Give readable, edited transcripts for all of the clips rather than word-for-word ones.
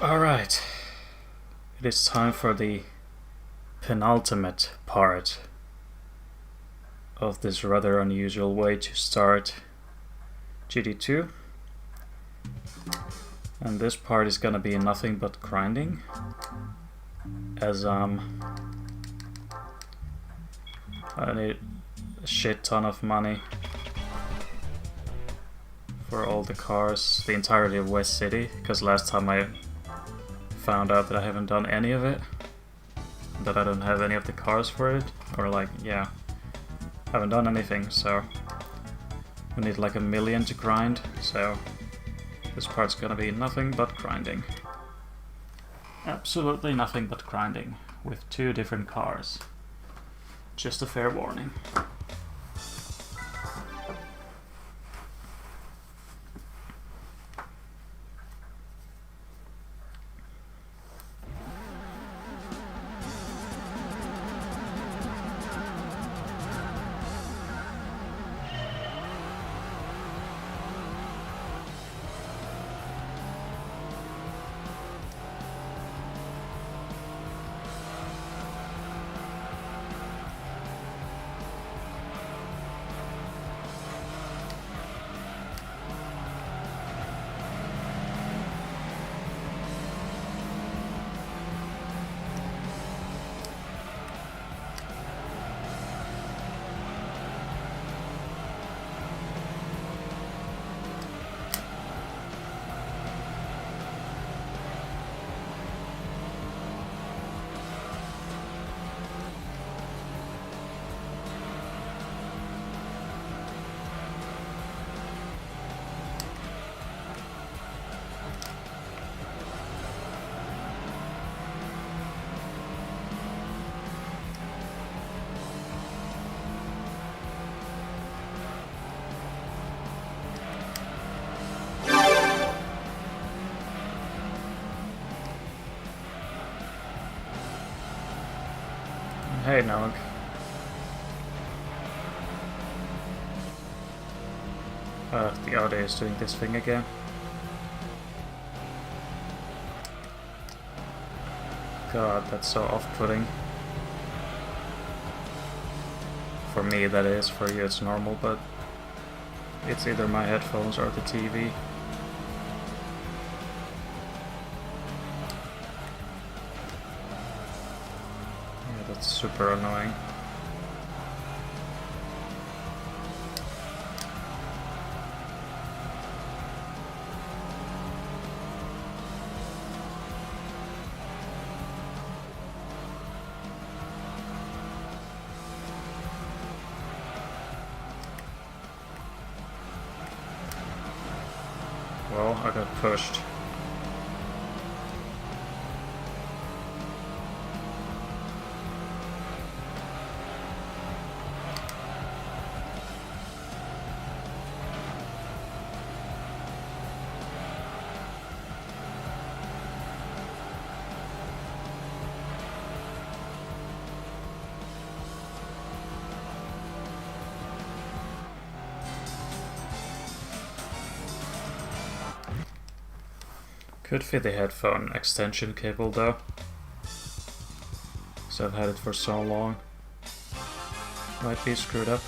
Alright, it is time for the penultimate part of this rather unusual way to start GT2. And this part is gonna be nothing but grinding, as I need a shit ton of money for all the cars, the entirety of West City, because last time I found out that I haven't done any of it, that I don't have any of the cars for it, or like, yeah, haven't done anything, so we need like 1 million to grind, so this part's gonna be nothing but grinding. Absolutely nothing but grinding, with 2 different cars. Just a fair warning. Hey, Nog. The audio is doing this thing again. God, that's so off-putting. For me, that is. For you, it's normal, but it's either my headphones or the TV. Yeah, that's super annoying. Well, I got pushed. Could fit the headphone extension cable though, so I've had it for so long. Might be screwed up.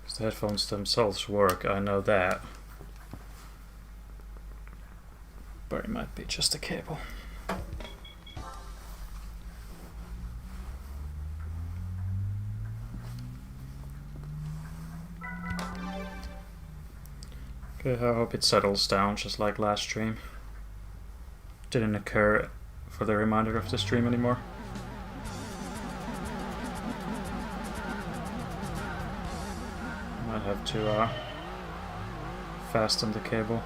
Because the headphones themselves work, I know that. But it might be just a cable. Okay, I hope it settles down just like last stream. Didn't occur for the remainder of the stream anymore. Might have to fasten the cable.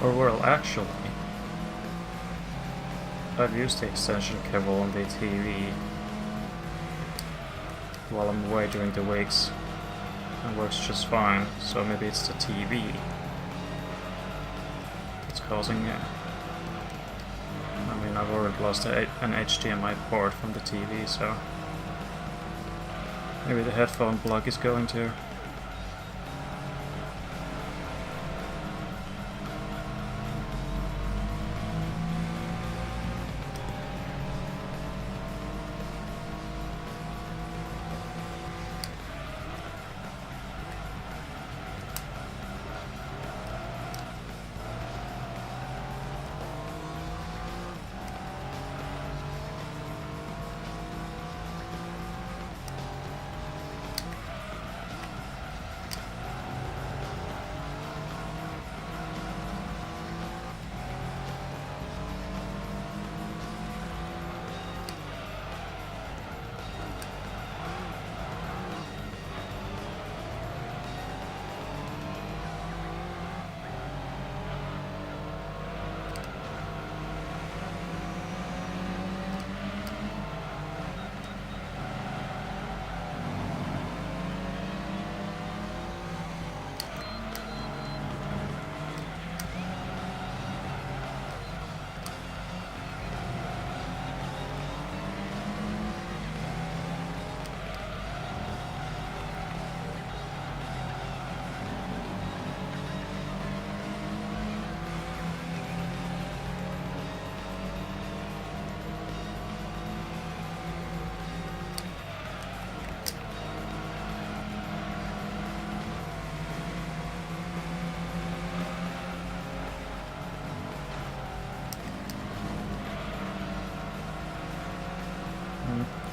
Or well, actually, I've used the extension cable on the TV while I'm away during the weeks and works just fine, so maybe it's the TV that's causing it. I mean, I've already lost an HDMI port from the TV, so maybe the headphone plug is going to.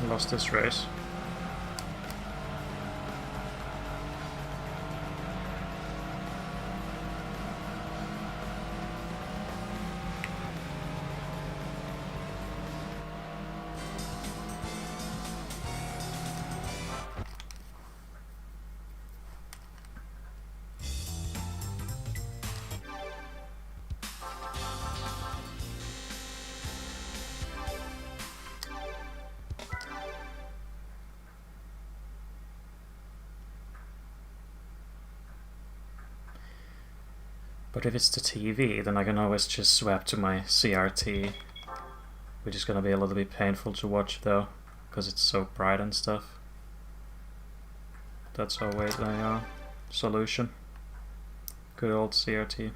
Lost this race. But if it's the TV, then I can always just swap to my CRT, which is gonna be a little bit painful to watch though, because it's so bright and stuff. That's always a solution. Good old CRT.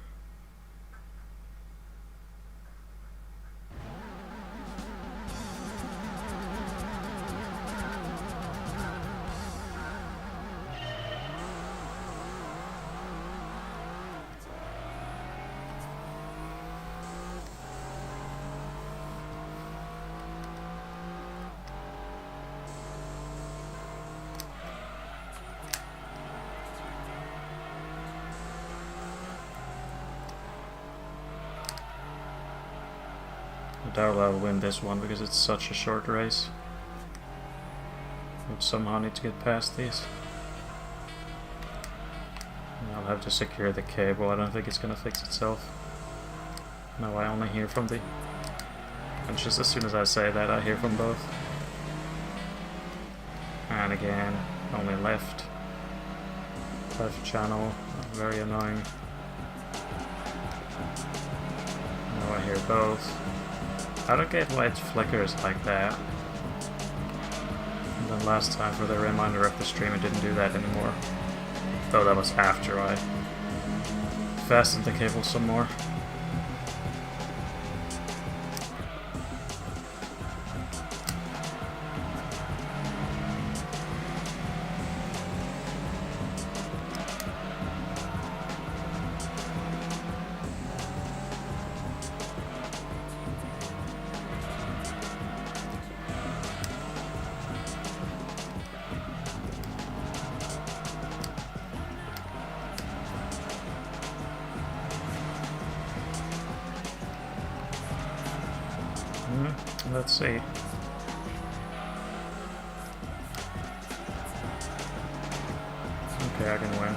I doubt I'll win this one because it's such a short race. I somehow need to get past these. I'll have to secure the cable. I don't think it's gonna fix itself. No, I only hear from the... And just as soon as I say that, I hear from both. And again, only left. Left channel. Very annoying. Now I hear both. I don't get why it flickers like that. And then last time for the reminder of the stream it didn't do that anymore. Though that was after I fastened the cable some more. Let's see. Okay, I can win.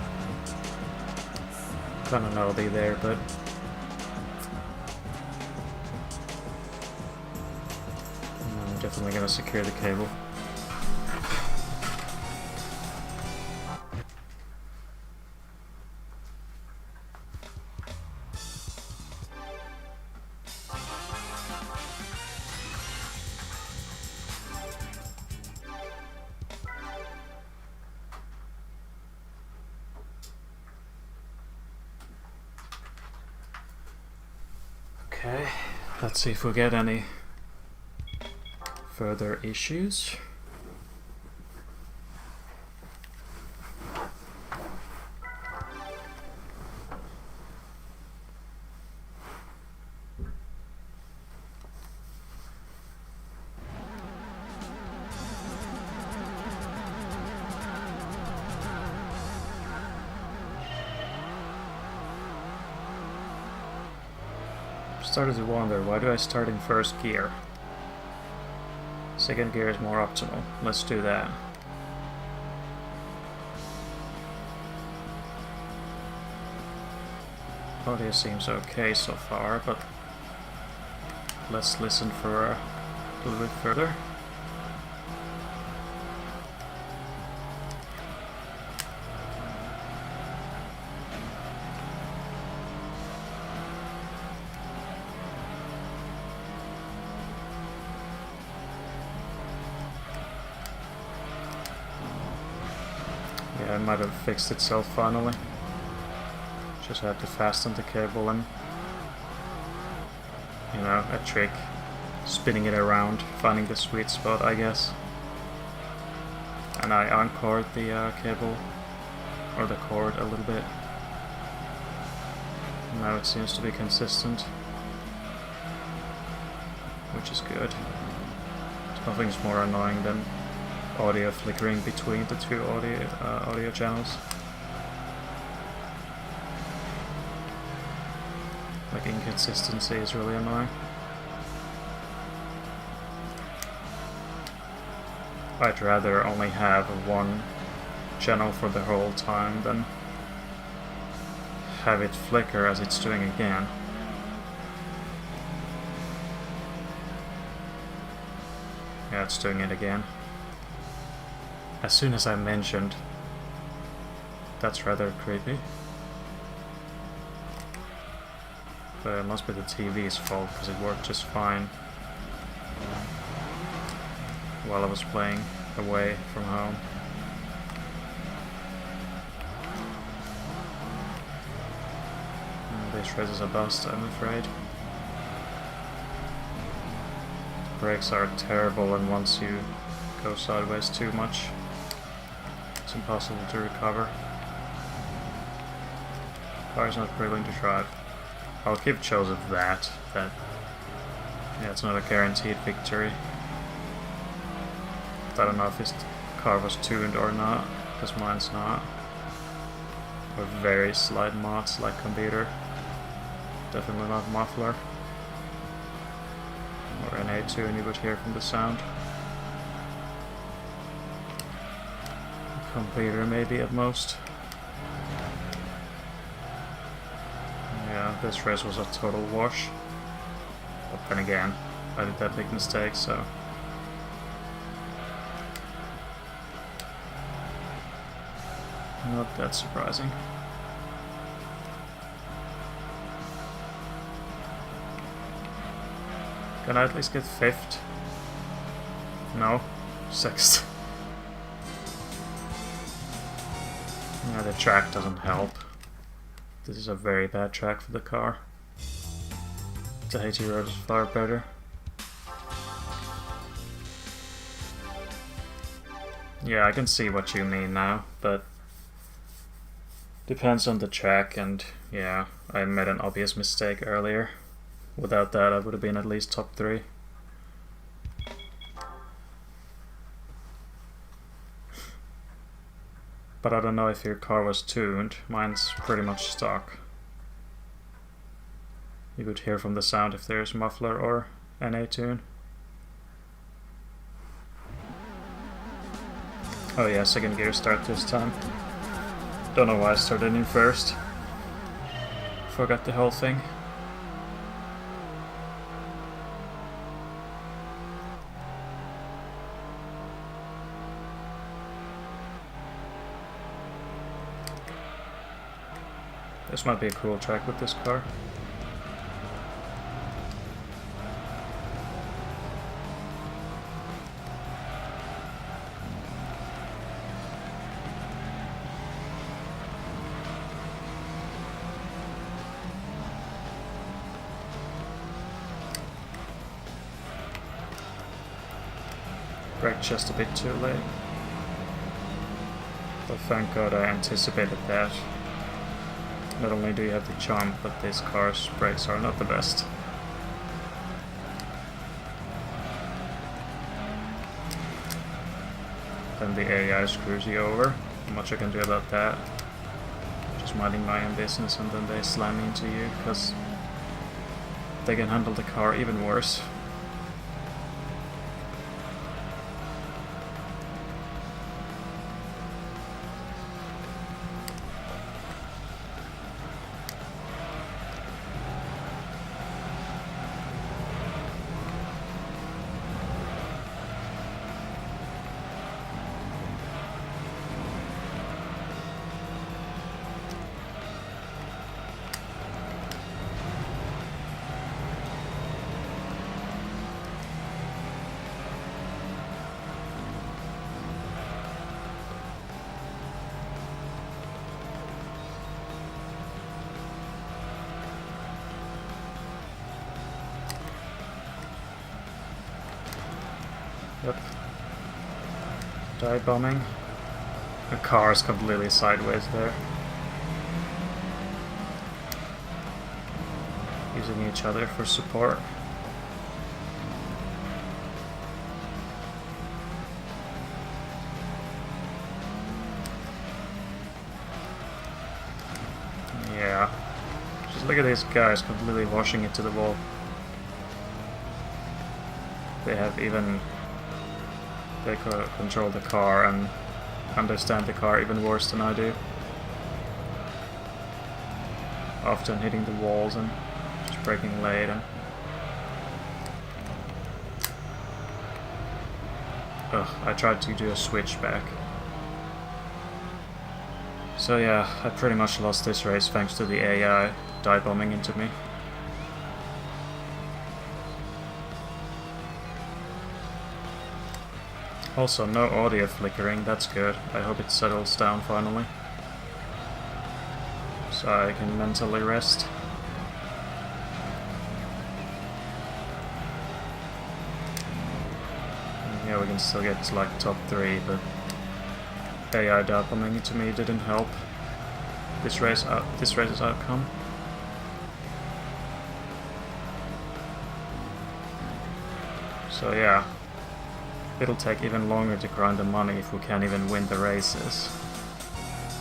Kinda know they're there, but I'm gonna secure the cable. Okay, let's see if we get any further issues. Started to wonder, why do I start in first gear? Second gear is more optimal. Let's do that. Audio seems okay so far, but let's listen for a little bit further. Yeah, it might have fixed itself finally. Just had to fasten the cable and, you know, a trick. Spinning it around, finding the sweet spot, I guess. And I uncored the cable, or the cord, a little bit. Now it seems to be consistent, which is good. Nothing's more annoying than audio flickering between the two audio channels. Like, inconsistency is really annoying. I'd rather only have one channel for the whole time than have it flicker as it's doing again. Yeah, it's doing it again. As soon as I mentioned, that's rather creepy. But it must be the TV's fault, because it worked just fine while I was playing away from home. This race is a bust, I'm afraid. Brakes are terrible, and once you go sideways too much, it's impossible to recover. Car's not willing to drive. I'll give Joseph that yeah, it's not a guaranteed victory. I don't know if his car was tuned or not, because mine's not. Or very slight mods like computer. Definitely not muffler. Or an A2 and you would hear from the sound. Computer maybe at most. Yeah, this race was a total wash. But then again, I did that big mistake, so... not that surprising. Can I at least get 5th? No? 6th. Yeah, the track doesn't help. This is a very bad track for the car. The AT road is far better. Yeah, I can see what you mean now, but depends on the track, and yeah, I made an obvious mistake earlier. Without that, I would have been at least top 3. But I don't know if your car was tuned. Mine's pretty much stock. You could hear from the sound if there's muffler or an A-tune. Oh yeah, second gear start this time. Don't know why I started in first. Forgot the whole thing. This might be a cool track with this car. Braked just a bit too late. But thank God I anticipated that. Not only do you have the jump, but this car's brakes are not the best. Then the AI screws you over. Not much I can do about that. Just minding my own business, and then they slam into you because they can handle the car even worse. Yep. Dive bombing. The car is completely sideways there. Using each other for support. Yeah. Just look at these guys completely washing it to the wall. They have even... They control the car and understand the car even worse than I do. Often hitting the walls and just braking late and... Ugh, I tried to do a switchback. So yeah, I pretty much lost this race thanks to the AI dive bombing into me. Also, no audio flickering, that's good. I hope it settles down finally. So I can mentally rest. And yeah, we can still get to like top 3, but AI dive bombing into me didn't help this race's outcome. So yeah. It'll take even longer to grind the money if we can't even win the races.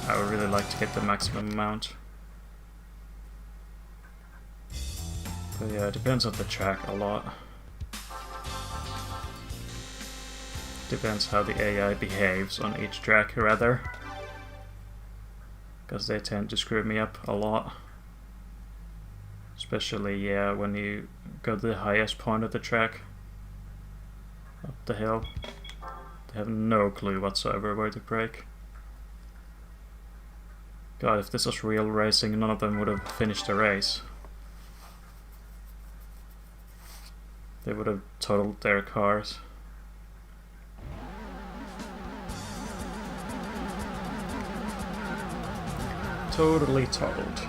I would really like to get the maximum amount. But yeah, it depends on the track a lot. Depends how the AI behaves on each track, rather. Because they tend to screw me up a lot. Especially, yeah, when you go to the highest point of the track. Up the hill. They have no clue whatsoever where to brake. God, if this was real racing, none of them would have finished the race. They would have totaled their cars. Totally totaled.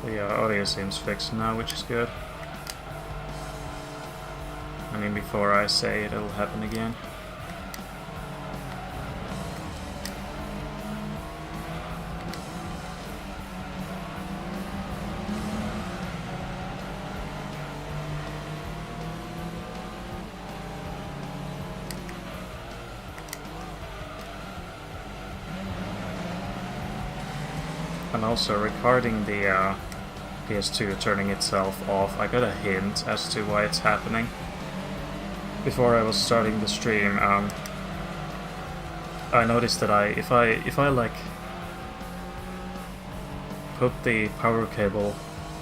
Yeah, audio seems fixed now, which is good. I mean, before I say it, it'll happen again. And also, regarding the PS2 turning itself off, I got a hint as to why it's happening. Before I was starting the stream, I noticed that if I like put the power cable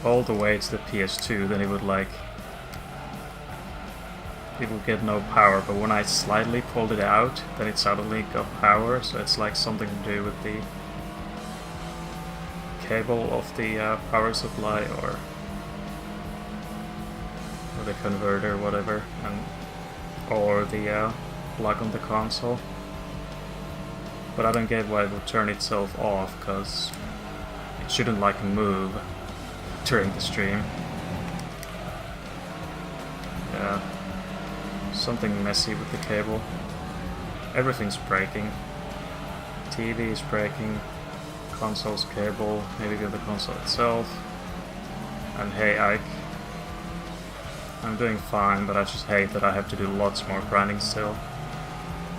all the way to the PS2, then it would like... it would get no power, but when I slightly pulled it out, then it suddenly got power, so it's like something to do with the cable of the power supply or the converter, whatever, and or the plug on the console. But I don't get why it would turn itself off, because it shouldn't like move during the stream. Yeah, something messy with the cable. Everything's breaking. TV is breaking, console's cable, maybe the console itself. And hey Ike, I'm doing fine, but I just hate that I have to do lots more grinding still.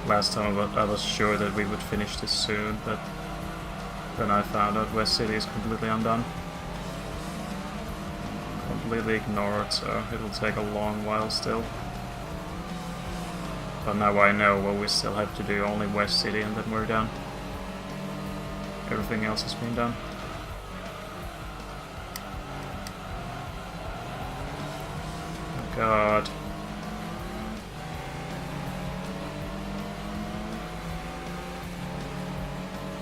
Last time I was sure that we would finish this soon, but then I found out West City is completely undone. Completely ignored, so it will take a long while still. But now I know what we still have to do, only West City, and then we're done. Everything else has been done. Oh God.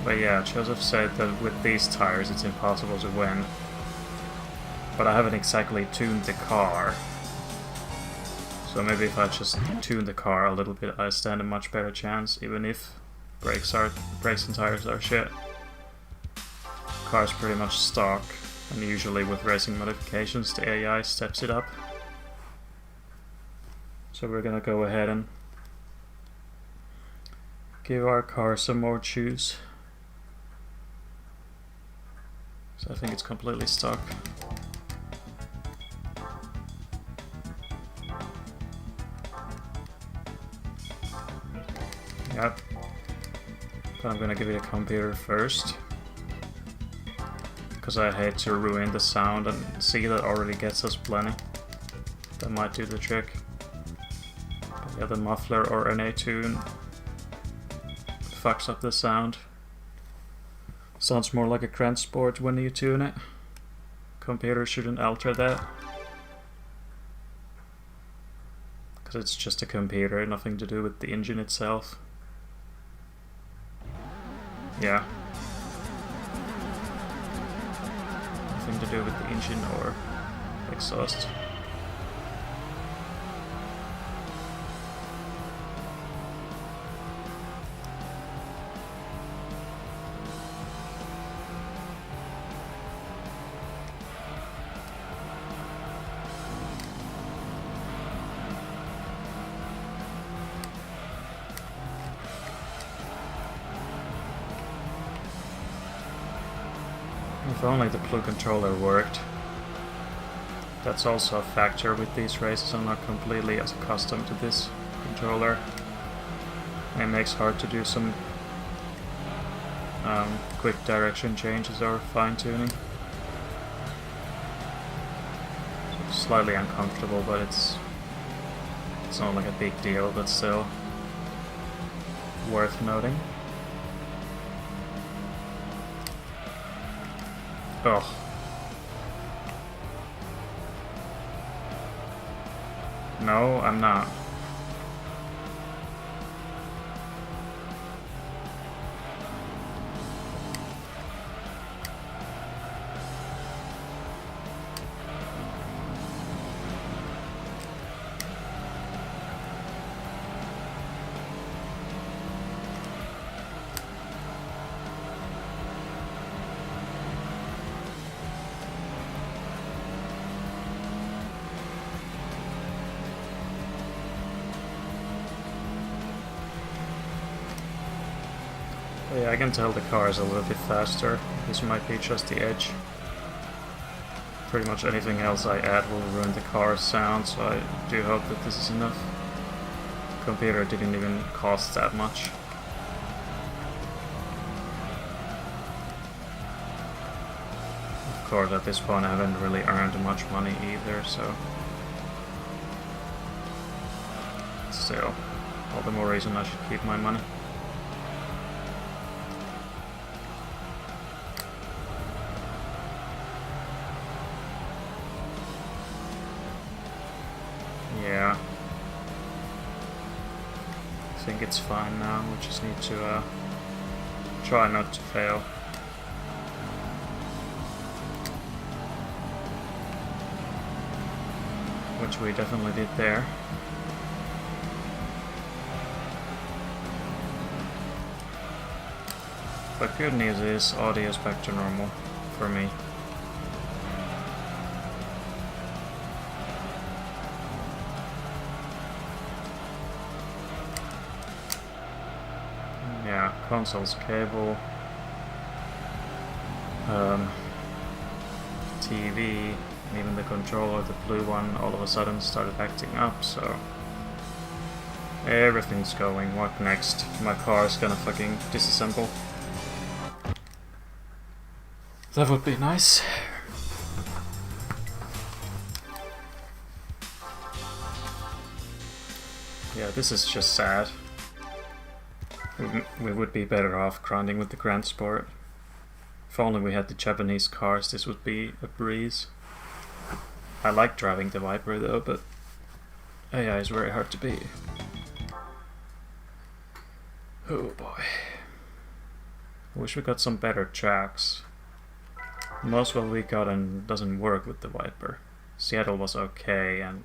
But yeah, Joseph said that with these tires it's impossible to win. But I haven't exactly tuned the car. So maybe if I just tune the car a little bit, I stand a much better chance, even if brakes and tires are shit. Car's pretty much stock, and usually with racing modifications the AI steps it up. So we're gonna go ahead and give our car some more juice. So I think it's completely stock. Yep. But I'm gonna give it a computer first, because I hate to ruin the sound, and see that already gets us plenty. That might do the trick. But yeah, the muffler or NA tune fucks up the sound. Sounds more like a transport when you tune it. Computer shouldn't alter that, because it's just a computer, nothing to do with the engine itself. Yeah. Nothing to do with the engine or exhaust. If only the Blue controller worked. That's also a factor with these races. I'm not completely as accustomed to this controller. And it makes it hard to do some quick direction changes or fine-tuning. Slightly uncomfortable, but it's not like a big deal, but still worth noting. Oh. No, I'm not. Yeah, I can tell the car is a little bit faster. This might be just the edge. Pretty much anything else I add will ruin the car's sound, so I do hope that this is enough. Computer didn't even cost that much. Of course, at this point I haven't really earned much money either, so... Still, all the more reason I should keep my money. Yeah. I think it's fine now, we just need to try not to fail. Which we definitely did there. But good news is audio is back to normal for me. Yeah, console's cable. TV, and even the controller, the blue one, all of a sudden started acting up, so everything's going. What next? My car is gonna fucking disassemble. That would be nice. Yeah, this is just sad. We would be better off grinding with the Grand Sport. If only we had the Japanese cars, this would be a breeze. I like driving the Viper though, but AI is very hard to beat. Oh boy. I wish we got some better tracks. Most of what we got and doesn't work with the Viper. Seattle was okay, and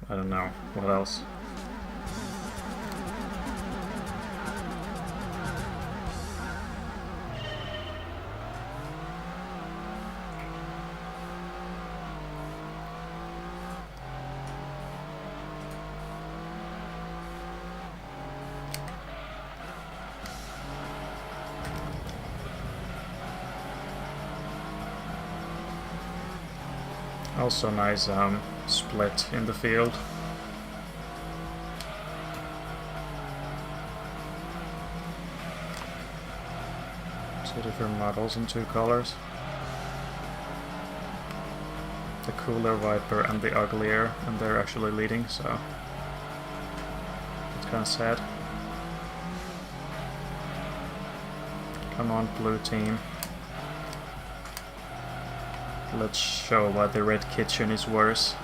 I don't know, what else? Also nice split in the field. Two different models in two colors. The cooler Viper and the uglier, and they're actually leading, so it's kind of sad. Come on, blue team. Let's show why the red kitchen is worse.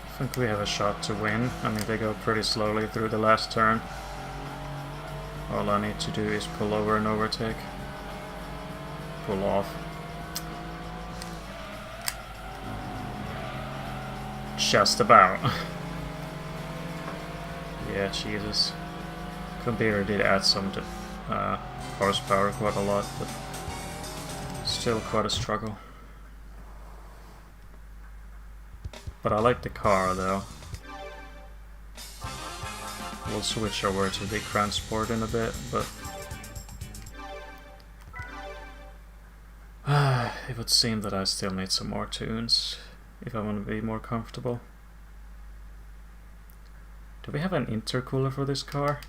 I think we have a shot to win. I mean, they go pretty slowly through the last turn. All I need to do is pull over and overtake. Pull off. Just about. Yeah, Jesus. Computer did add some horsepower quite a lot, but still quite a struggle. But I like the car though. We'll switch over to the Grand Sport in a bit, but it would seem that I still need some more tunes if I want to be more comfortable. Do we have an intercooler for this car?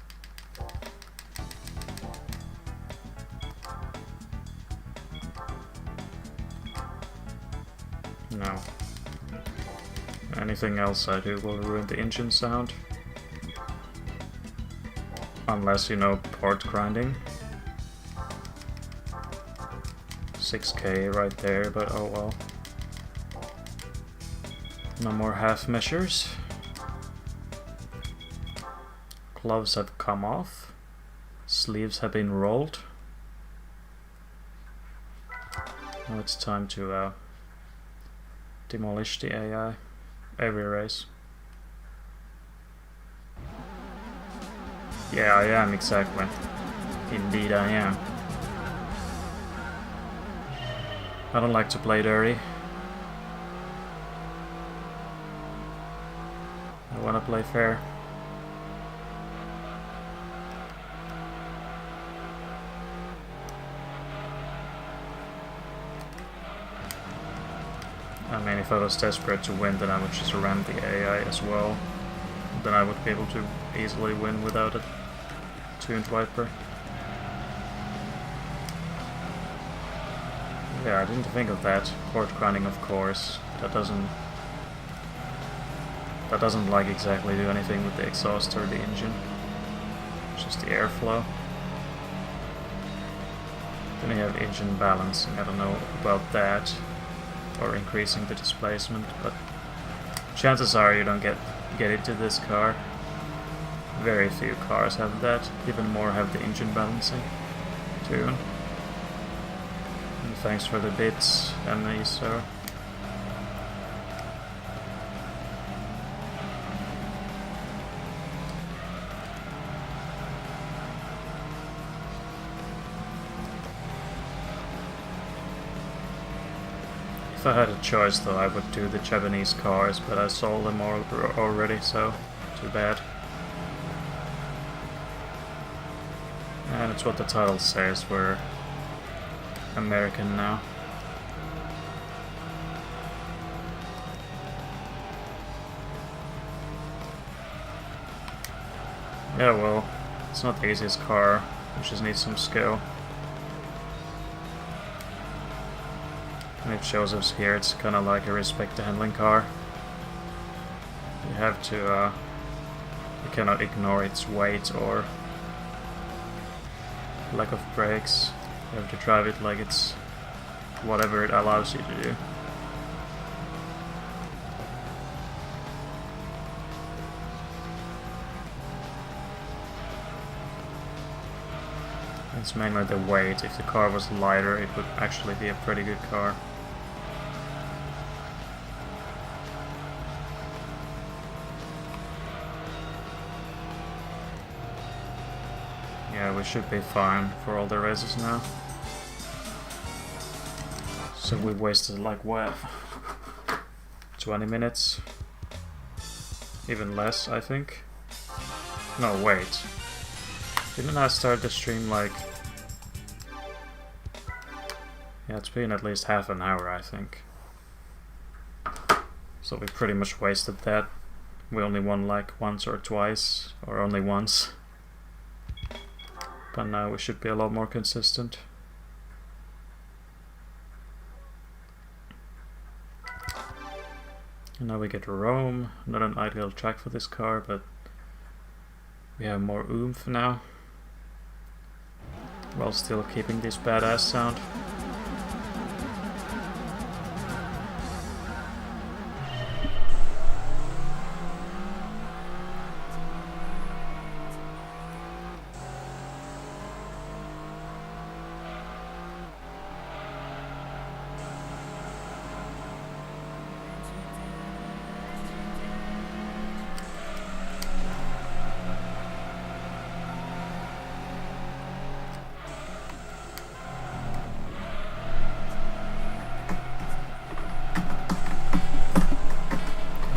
No. Anything else I do will ruin the engine sound. Unless, you know, port grinding. 6K right there, but oh well. No more half measures. Gloves have come off. Sleeves have been rolled. Now it's time to demolish the AI. Every race. Yeah, I am, exactly. Indeed I am. I don't like to play dirty. I wanna play fair. I mean, if I was desperate to win, then I would just ram the AI as well. Then I would be able to easily win without a tuned wiper. Yeah, I didn't think of that. Port grinding, of course. That doesn't like exactly do anything with the exhaust or the engine. Just the airflow. Then you have engine balancing. I don't know about that. Or increasing the displacement, but chances are you don't get into this car. Very few cars have that. Even more have the engine balancing too. And thanks for the bits, Emily, sir. If I had a choice though, I would do the Japanese cars, but I sold them all already, so too bad. And it's what the title says, we're American now. Yeah, well, it's not the easiest car, it just needs some skill. And it shows us here, it's kinda like a respect the handling car. You have to, you cannot ignore its weight or lack of brakes. You have to drive it like it's whatever it allows you to do. It's mainly the weight. If the car was lighter, it would actually be a pretty good car. Yeah, we should be fine for all the races now. So we wasted like what? 20 minutes? Even less, I think. No, wait. Didn't I start the stream like... Yeah, it's been at least half an hour, I think. So we pretty much wasted that. We only won like once or twice, or only once. But now we should be a lot more consistent. And now we get Rome, not an ideal track for this car, but we have more oomph now. While still keeping this badass sound.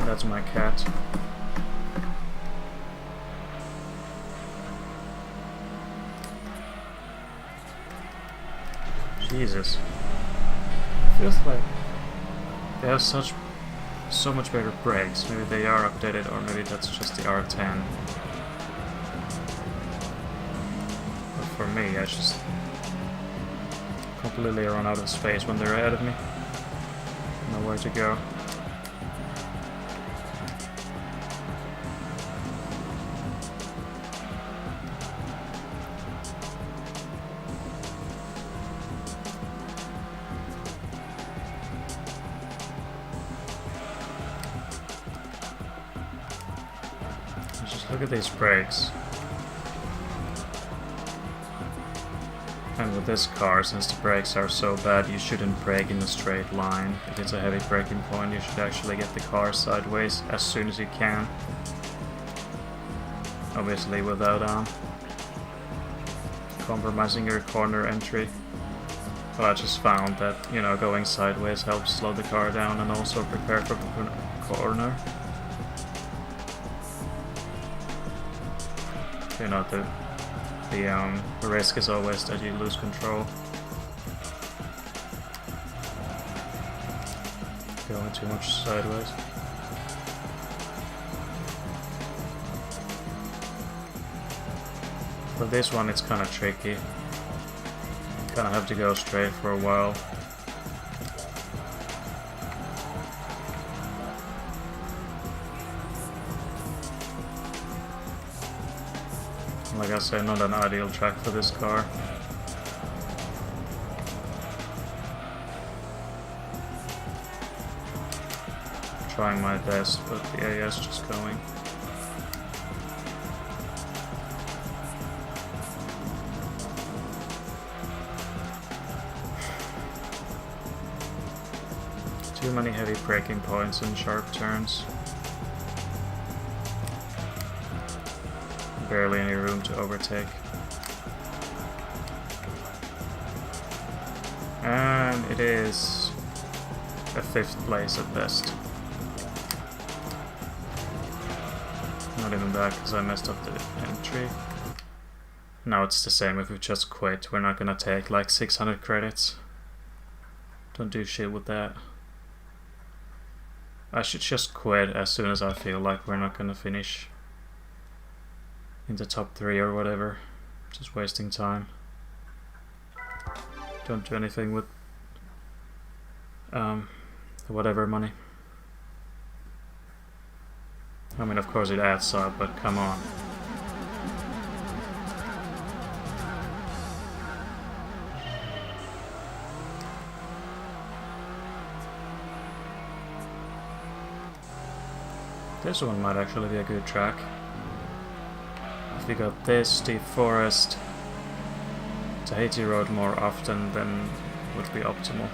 That's my cat. Jesus. Feels like they have so much better brakes. Maybe they are updated, or maybe that's just the R10. But for me, I just completely run out of space when they're ahead of me. Nowhere to go. Just look at these brakes. And with this car, since the brakes are so bad, you shouldn't brake in a straight line. If it's a heavy braking point, you should actually get the car sideways as soon as you can. Obviously without compromising your corner entry. But I just found that, you know, going sideways helps slow the car down and also prepare for the corner. You know, the risk is always that you lose control. Going too much sideways. For this one it's kind of tricky. Kind of have to go straight for a while. Like I said, not an ideal track for this car. Trying my best, but the AS just going. Too many heavy braking points and sharp turns. Barely any room to overtake. And it is a 5th place at best. Not even that, because I messed up the entry. Now it's the same if we just quit. We're not gonna take like 600 credits. Don't do shit with that. I should just quit as soon as I feel like we're not gonna finish in the top 3 or whatever. Just wasting time. Don't do anything with whatever money. I mean, of course it adds up, but come on. This one might actually be a good track. If we got this, steep forest, Tahiti Road more often, then would be optimal.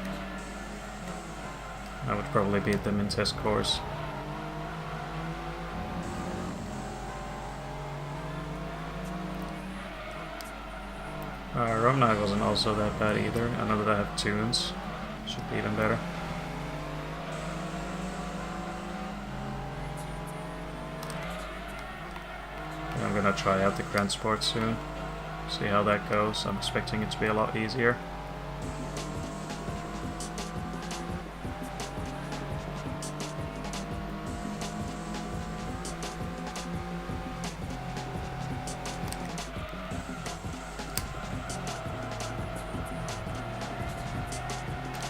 I would probably beat them in test course. Romney wasn't also that bad either. I know that I have tunes. Should be even better. I'm gonna try out the Grand Sport soon. See how that goes. I'm expecting it to be a lot easier.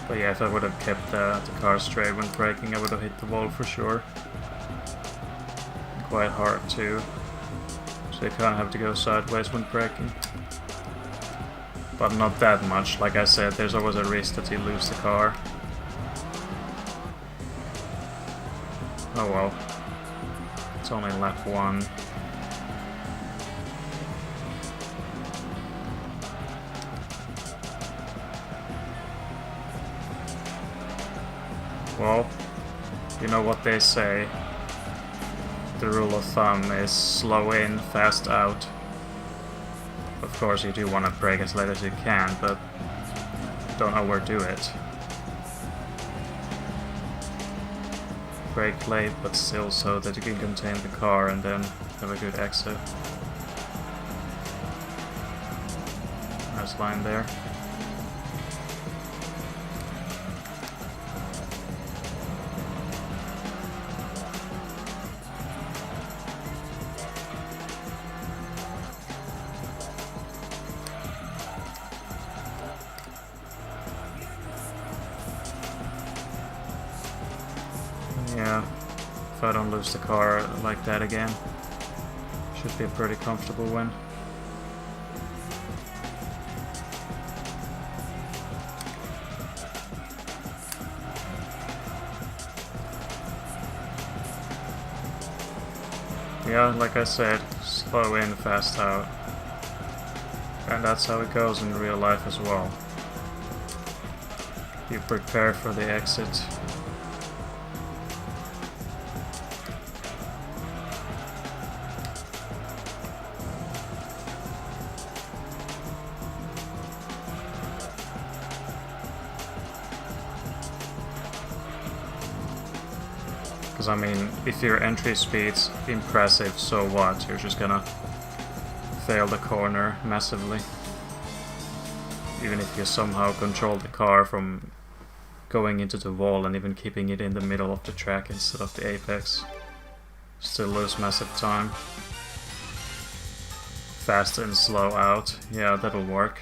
But yeah, if I would have kept the car straight when braking, I would have hit the wall for sure. Quite hard too. So you kind of have to go sideways when braking. But not that much. Like I said, there's always a risk that you lose the car. Oh well. It's only lap 1. Well, you know what they say. The rule of thumb is slow in, fast out. Of course you do want to brake as late as you can, but don't overdo it. Brake late, but still so that you can contain the car and then have a good exit. Nice line there. if I don't lose the car like that again. Should be a pretty comfortable win. Yeah, like I said, slow in, fast out. And that's how it goes in real life as well. You prepare for the exit. Because I mean, if your entry speed's impressive, so what? You're just gonna fail the corner massively. Even if you somehow control the car from going into the wall and even keeping it in the middle of the track instead of the apex. Still lose massive time. Fast and slow out. Yeah, that'll work.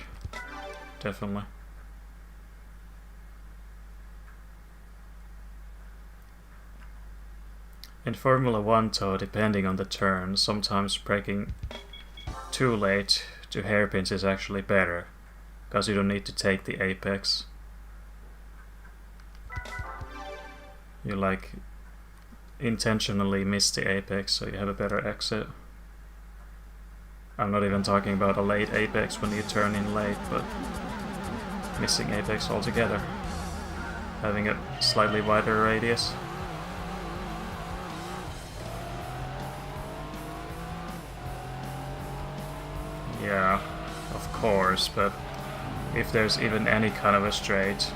Definitely. In Formula 1 though, depending on the turn, sometimes braking too late to hairpins is actually better, because you don't need to take the apex. You like intentionally miss the apex so you have a better exit. I'm not even talking about a late apex when you turn in late, but missing apex altogether. Having a slightly wider radius. Yeah, of course, but if there's even any kind of a straight,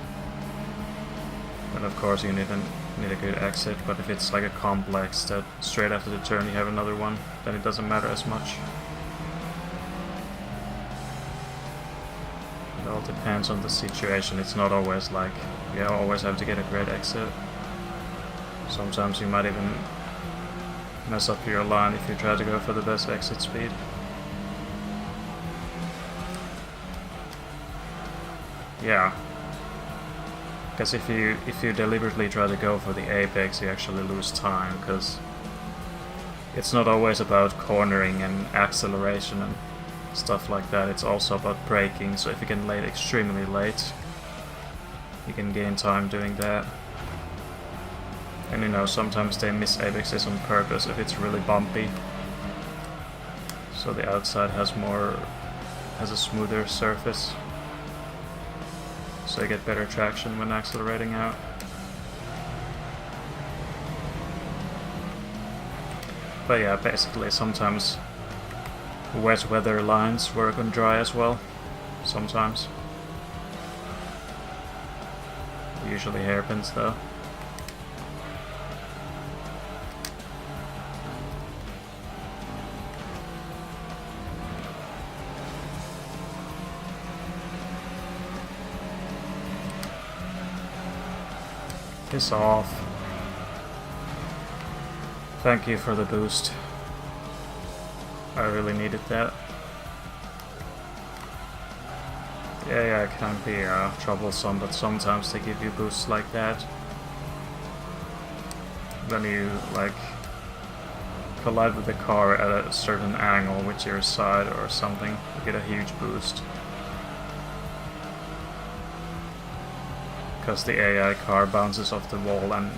then of course you need a good exit, but if it's like a complex that straight after the turn you have another one, then it doesn't matter as much. It all depends on the situation. It's not always like you always have to get a great exit. Sometimes you might even mess up your line if you try to go for the best exit speed. Yeah, because if you deliberately try to go for the apex, you actually lose time, because it's not always about cornering and acceleration and stuff like that. It's also about braking. So if you can late extremely late, you can gain time doing that. And you know, sometimes they miss apexes on purpose if it's really bumpy, so the outside has a smoother surface. So you get better traction when accelerating out. But yeah, basically sometimes wet weather lines work on dry as well. Sometimes. Usually hairpins though. Piss off. Thank you for the boost. I really needed that. Yeah, it can be troublesome, but sometimes they give you boosts like that. When you like collide with the car at a certain angle with your side or something, you get a huge boost. Because the AI car bounces off the wall and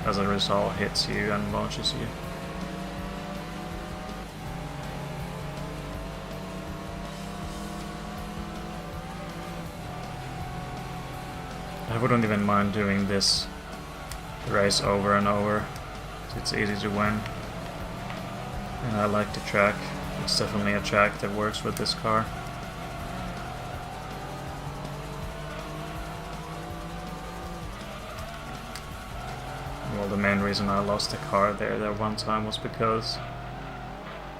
as a result hits you and launches you. I wouldn't even mind doing this race over and over. It's easy to win. And I like the track. It's definitely a track that works with this car. Well, the main reason I lost the car there one time was because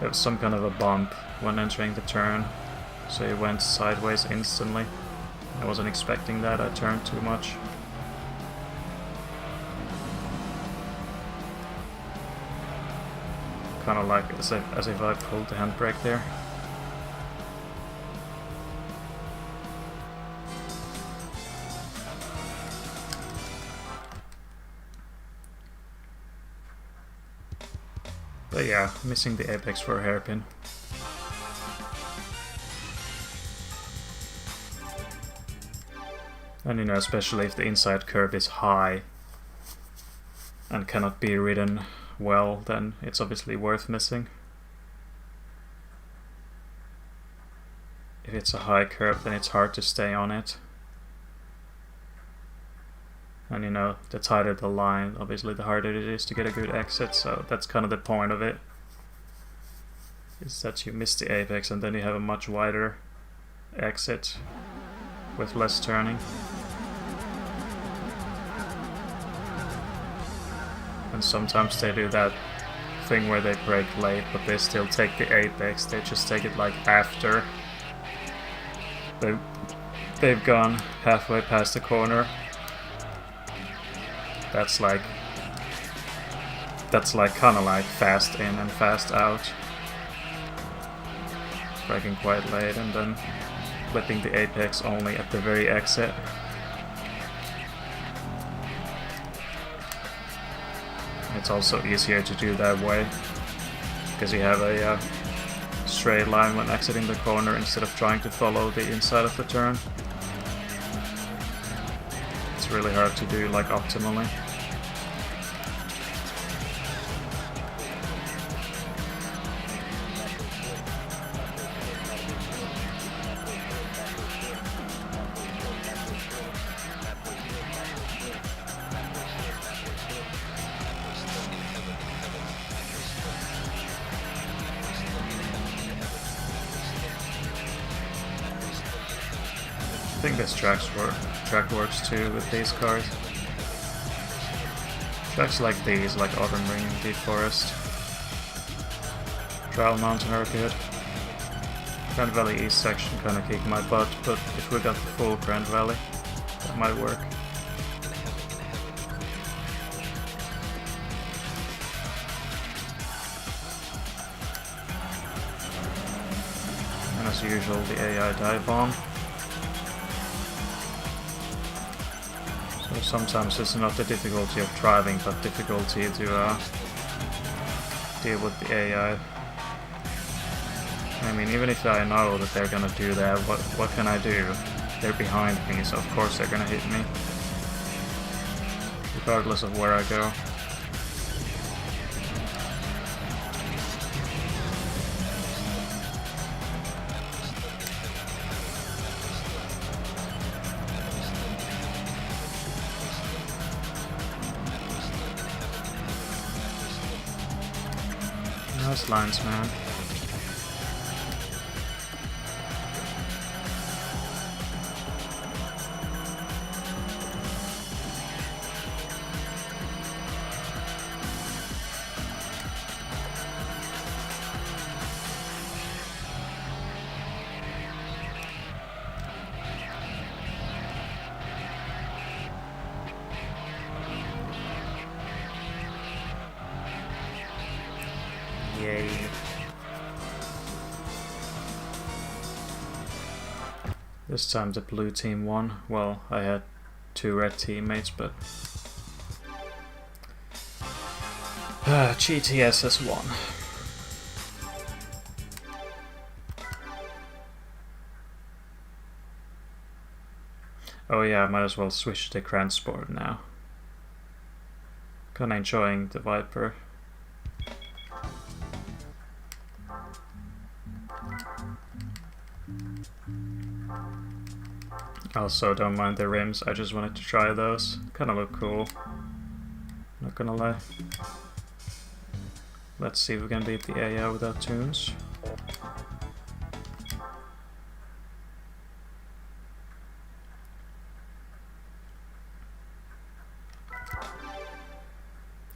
there was some kind of a bump when entering the turn, so it went sideways instantly. I wasn't expecting that, I turned too much. Kinda like as if I pulled the handbrake there. But yeah, missing the apex for a hairpin. And you know, especially if the inside curve is high and cannot be ridden well, then it's obviously worth missing. If it's a high curve, then it's hard to stay on it. And you know, the tighter the line, obviously the harder it is to get a good exit, so that's kind of the point of it. Is that you miss the apex and then you have a much wider exit with less turning. And sometimes they do that thing where they brake late, but they still take the apex, they just take it like after they've gone halfway past the corner. That's like kind of like fast in and fast out. Braking quite late and then flipping the apex only at the very exit. It's also easier to do that way because you have a straight line when exiting the corner instead of trying to follow the inside of the turn. It's really hard to do like optimally. I think this track works too with these cars. Tracks like these, like Autumn Ring and Deep Forest, Trial Mountain are good. Grand Valley East section kinda kicked my butt, but if we got the full Grand Valley, that might work. And as usual, the AI dive bomb. So sometimes it's not the difficulty of driving, but difficulty to deal with the AI. I mean, even if I know that they're gonna do that, what can I do? They're behind me, so of course they're gonna hit me, regardless of where I go. Nice lines, man. Yay. This time the blue team won. Well, I had 2 red teammates, but GTS has won. Oh yeah, I might as well switch to Grand Sport now. Kinda enjoying the Viper. Also, don't mind the rims, I just wanted to try those. Kinda look cool. Not gonna lie. Let's see if we can beat the AI without tunes.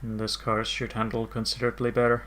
And this car should handle considerably better.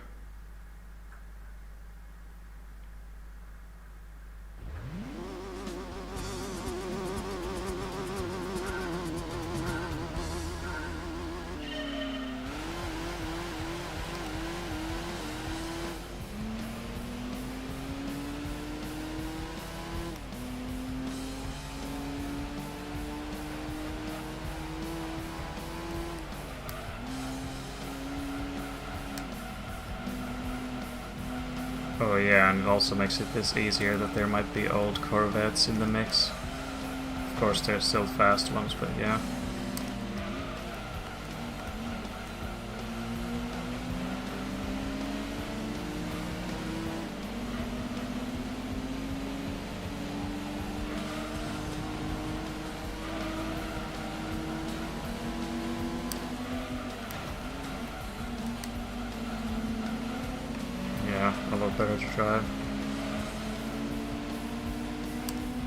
yeah, and it also makes it this easier that there might be old Corvettes in the mix. Of course there's still fast ones, but yeah. A lot better to drive.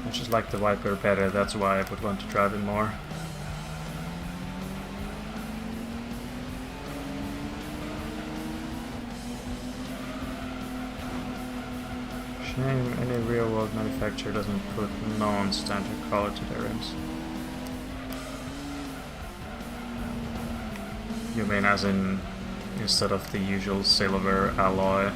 I just like the Viper better, that's why I would want to drive it more. Shame any real world manufacturer doesn't put non-standard color to their rims. You mean as in instead of the usual silver alloy?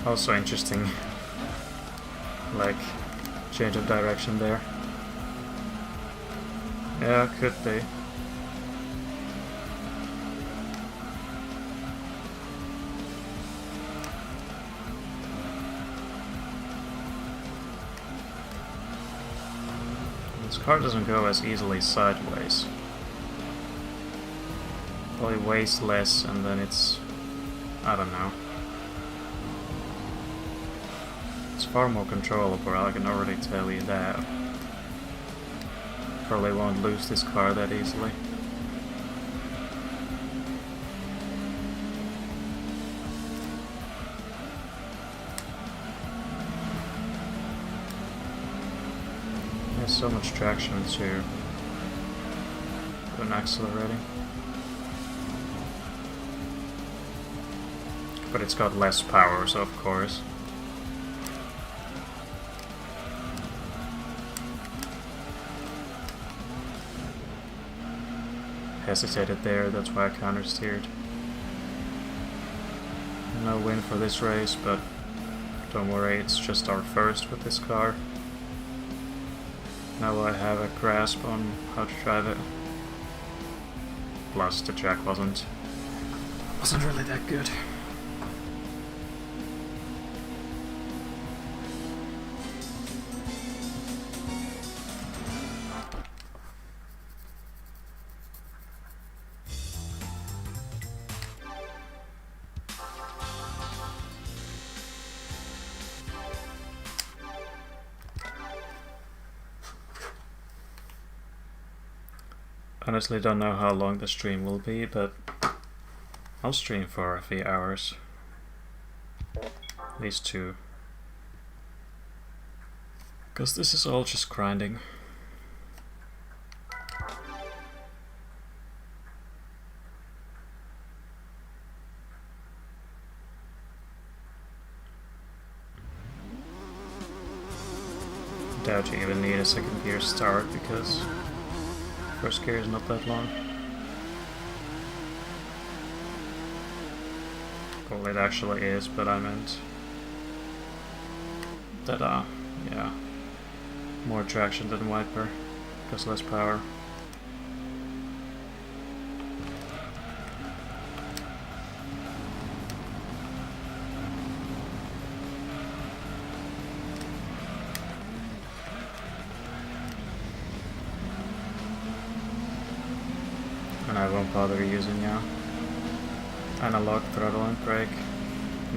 Also interesting, like, change of direction there. Yeah, could be. This car doesn't go as easily sideways. Probably weighs less and then it's... I don't know. It's far more controllable, I can already tell you that. Probably won't lose this car that easily. There's so much traction too when accelerating. But it's got less power, so of course. Hesitated there, that's why I counter-steered. No win for this race, but don't worry, it's just our first with this car. Now I have a grasp on how to drive it. Plus the track wasn't really that good. Honestly don't know how long the stream will be, but I'll stream for a few hours. At least 2. Because this is all just grinding. Doubt you even need a second gear start because first gear is not that long. Well, it actually is, but I meant that, yeah, more traction than Viper, because less power. And I won't bother using analog throttle and brake.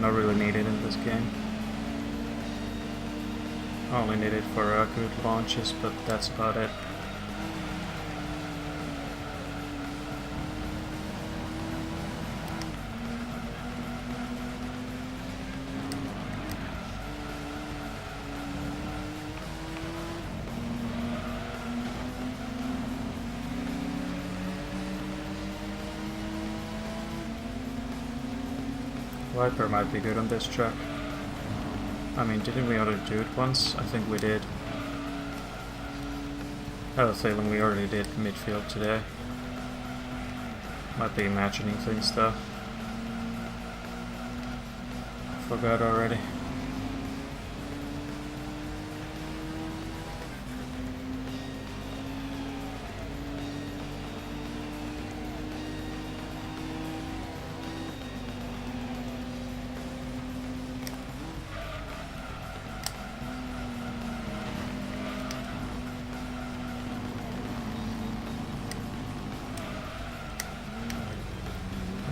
Not really needed in this game. Only needed for good launches, but that's about it. Viper might be good on this track. I mean, didn't we already do it once? I think we did. I have a feeling we already did midfield today. Might be imagining things though. Forgot already.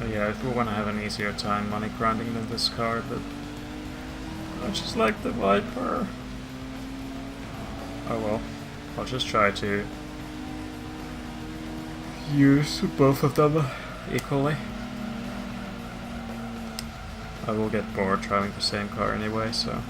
Yeah, if we want to have an easier time money grinding than this car, but I just like the Viper. Oh well, I'll just try to use both of them equally. I will get bored driving the same car anyway, so...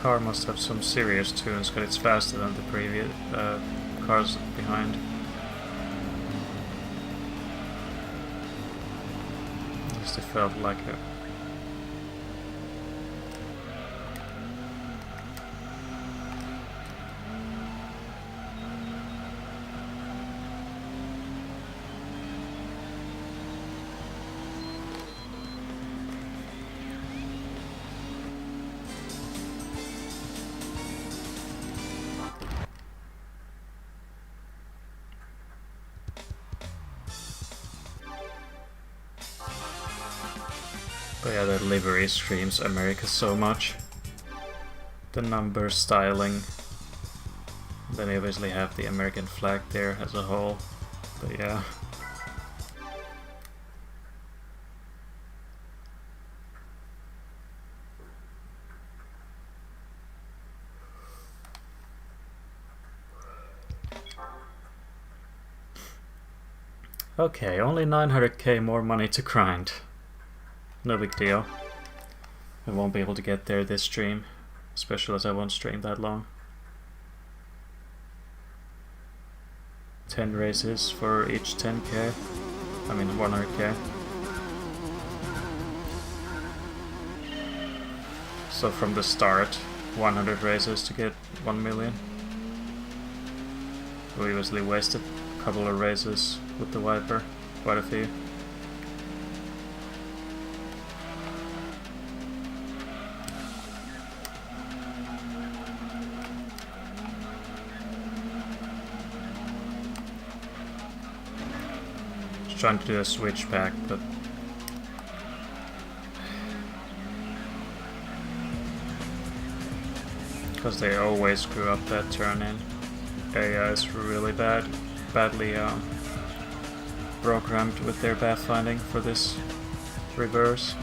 car must have some serious tunes because it's faster than the previous cars behind. At least it felt like it. But yeah, the livery streams America so much. The number styling. Then you obviously have the American flag there as a whole. But yeah. Okay, only 900k more money to grind. No big deal. I won't be able to get there this stream, especially as I won't stream that long. 10 races for each 10k. I mean 100k. So from the start, 100 races to get 1 million. We obviously wasted a couple of races with the Viper, quite a few. Trying to do a switchback, but because they always screw up that turn in. AI is really badly programmed with their pathfinding for this reverse.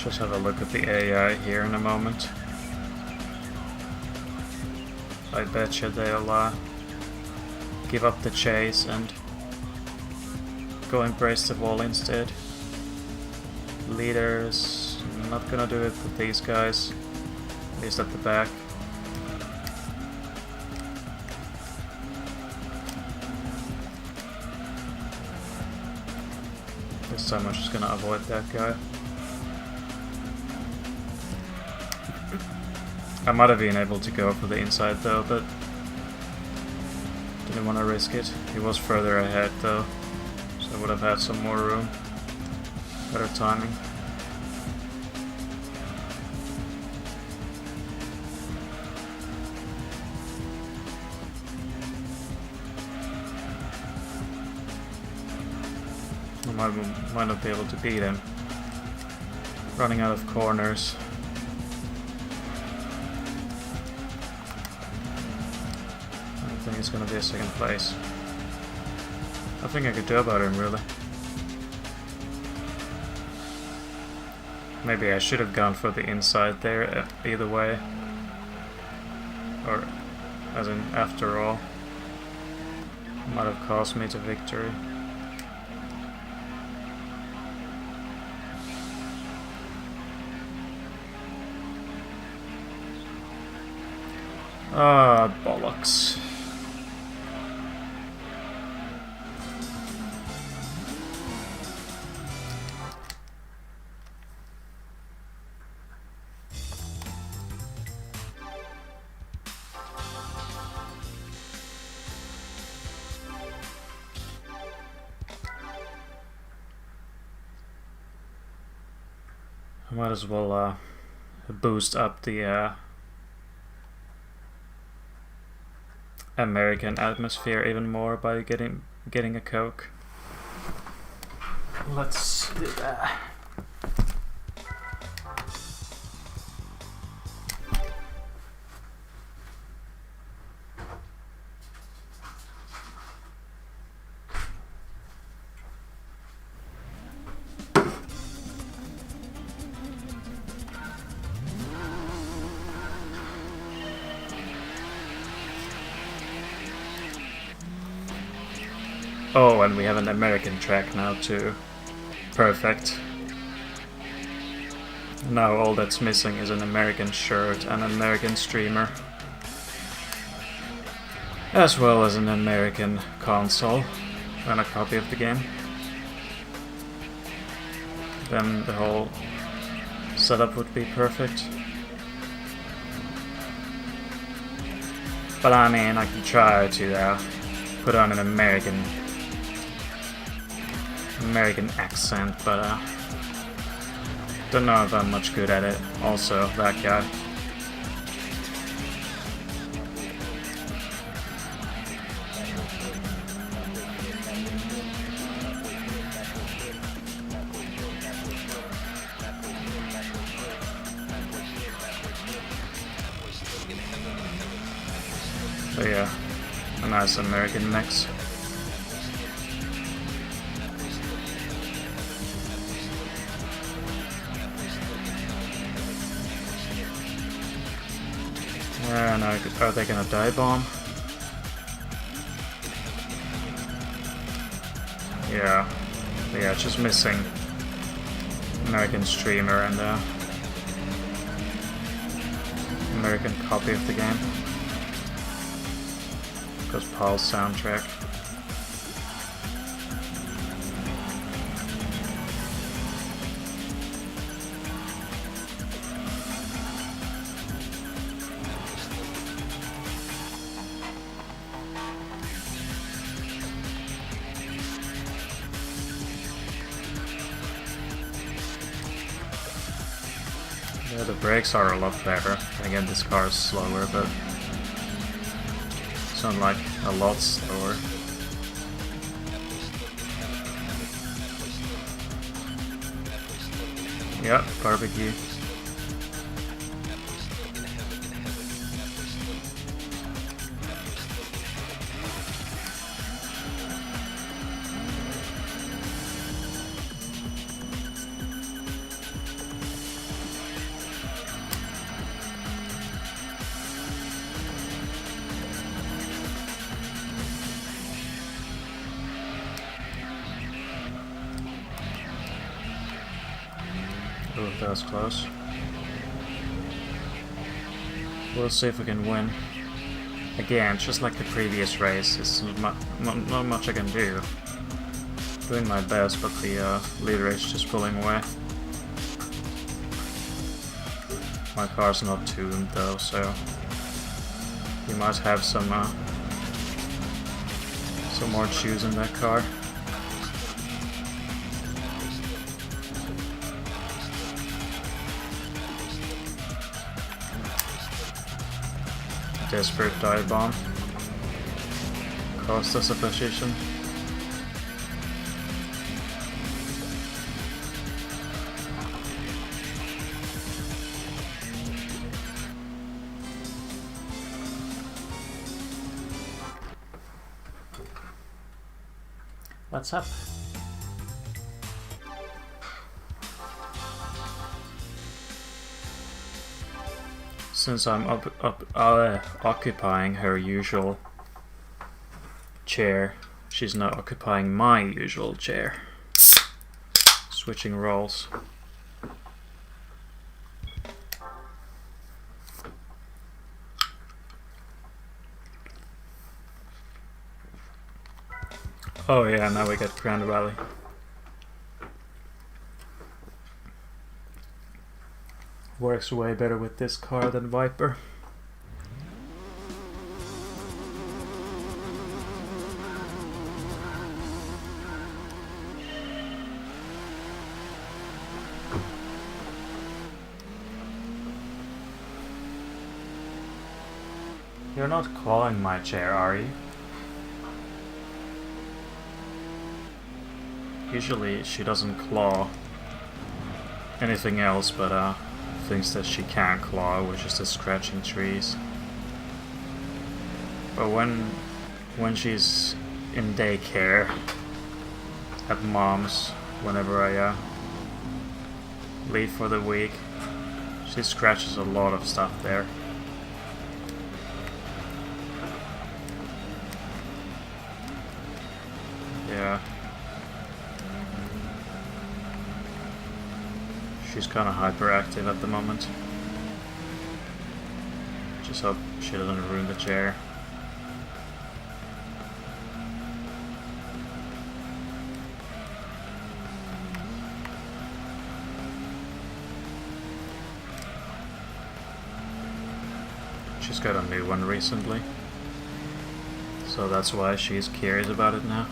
Just have a look at the AI here in a moment. I betcha they'll give up the chase and go embrace the wall instead. Leaders, not gonna do it with these guys, at least at the back. This time I'm just gonna avoid that guy. I might have been able to go for the inside though, but didn't want to risk it. He was further ahead though, so I would have had some more room. Better timing. I might not be able to beat him. Running out of corners. think it's gonna be a second place. Nothing I could do about him, really. Maybe I should have gone for the inside there, either way. Or, as in, after all. Might have cost me to victory. Ah, bollocks. I might as well boost up the American atmosphere even more by getting a Coke. Let's do that. Oh, and we have an American track now too. Perfect. Now all that's missing is an American shirt and an American streamer. As well as an American console and a copy of the game. Then the whole setup would be perfect. But I mean, I can try to put on an American accent, but don't know if I'm much good at it. Also, that guy. So yeah, a nice American mix. And are they gonna die bomb? Yeah, just missing American streamer and American copy of the game. Because Paul's soundtrack. Yeah, the brakes are a lot better. Again, this car is slower, but it's not like a lot slower. Yep, barbecue. Oh, that was close. We'll see if we can win. Again, just like the previous race, it's not much I can do. Doing my best, but the leader is just pulling away. My car's not tuned though, so you might have some more juice in that car. Desperate dive bomb. Cost us a position. What's up? Since I'm occupying her usual chair, she's now occupying my usual chair. Switching roles. Oh yeah, now we get Grand Rally. Works way better with this car than Viper. You're not clawing my chair, are you? Usually she doesn't claw anything else but things that she can claw, which is the scratching trees. But when she's in daycare at mom's, whenever I leave for the week, she scratches a lot of stuff there. Yeah. She's kind of hyperactive at the moment. Just hope she doesn't ruin the chair. She's got a new one recently, so that's why she's curious about it now.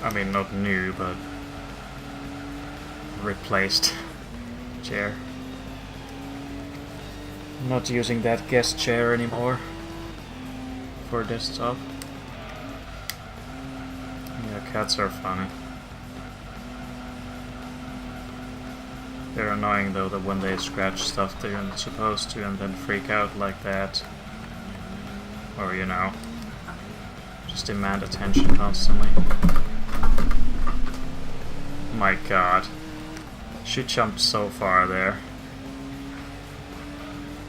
I mean, not new, but replaced chair. I'm not using that guest chair anymore for desktop. Yeah, cats are funny. They're annoying though, that when they scratch stuff they're not supposed to and then freak out like that. Or, you know, just demand attention constantly. My god. She jumped so far there.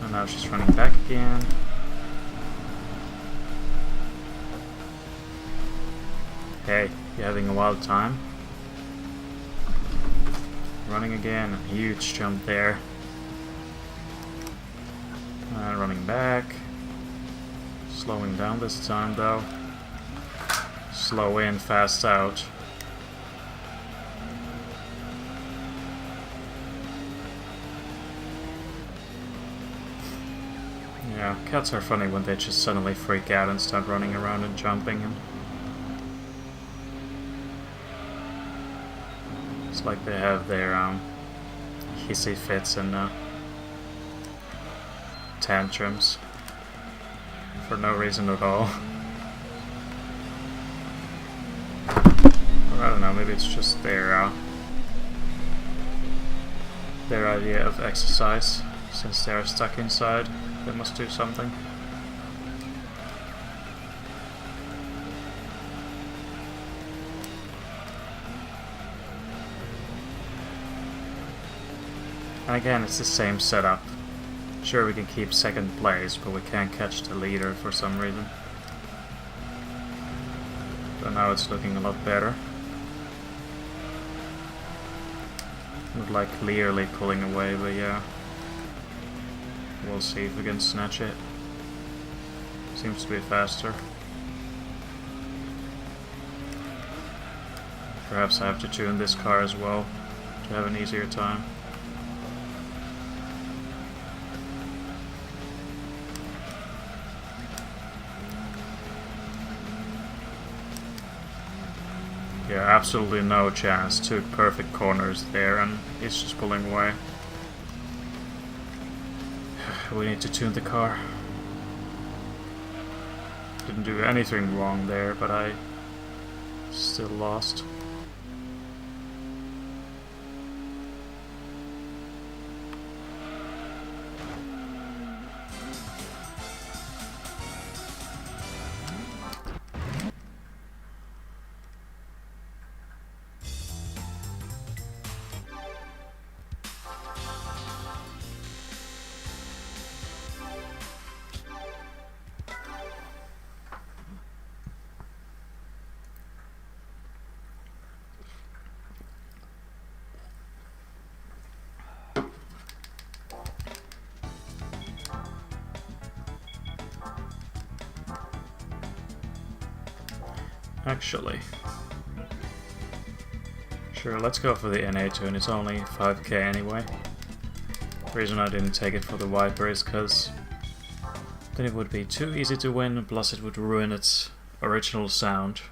And now she's running back again. Hey, you having a wild time? Running again, a huge jump there. And running back. Slowing down this time though. Slow in, fast out. Yeah, cats are funny when they just suddenly freak out and start running around and jumping. And it's like they have their hissy fits and tantrums for no reason at all. Or I don't know, maybe it's just their idea of exercise. Since they are stuck inside, they must do something. And again, it's the same setup. Sure, we can keep second place, but we can't catch the leader for some reason. But now it's looking a lot better. Not like clearly pulling away, but yeah. We'll see if we can snatch it. Seems to be faster. Perhaps I have to tune this car as well to have an easier time. Yeah, absolutely no chance. Two perfect corners there and he's just pulling away. We need to tune the car. Didn't do anything wrong there, but I still lost. actually. Sure, let's go for the NA tune, it's only 5k anyway. The reason I didn't take it for the Viper is because then it would be too easy to win, plus it would ruin its original sound.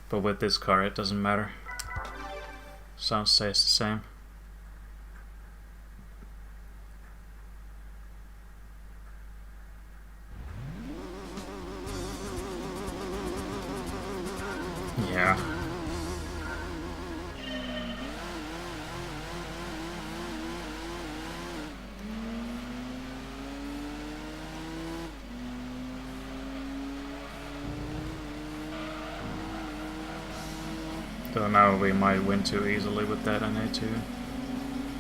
But with this car it doesn't matter. Sound stays the same. Yeah. Though now we might win too easily with that NA2.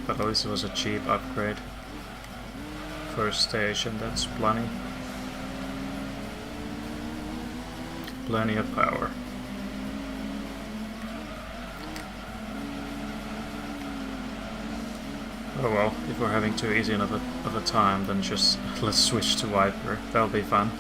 But at least it was a cheap upgrade. First station, that's plenty. Plenty of power. Oh well, if we're having too easy enough of a time, then just let's switch to Viper. That'll be fun.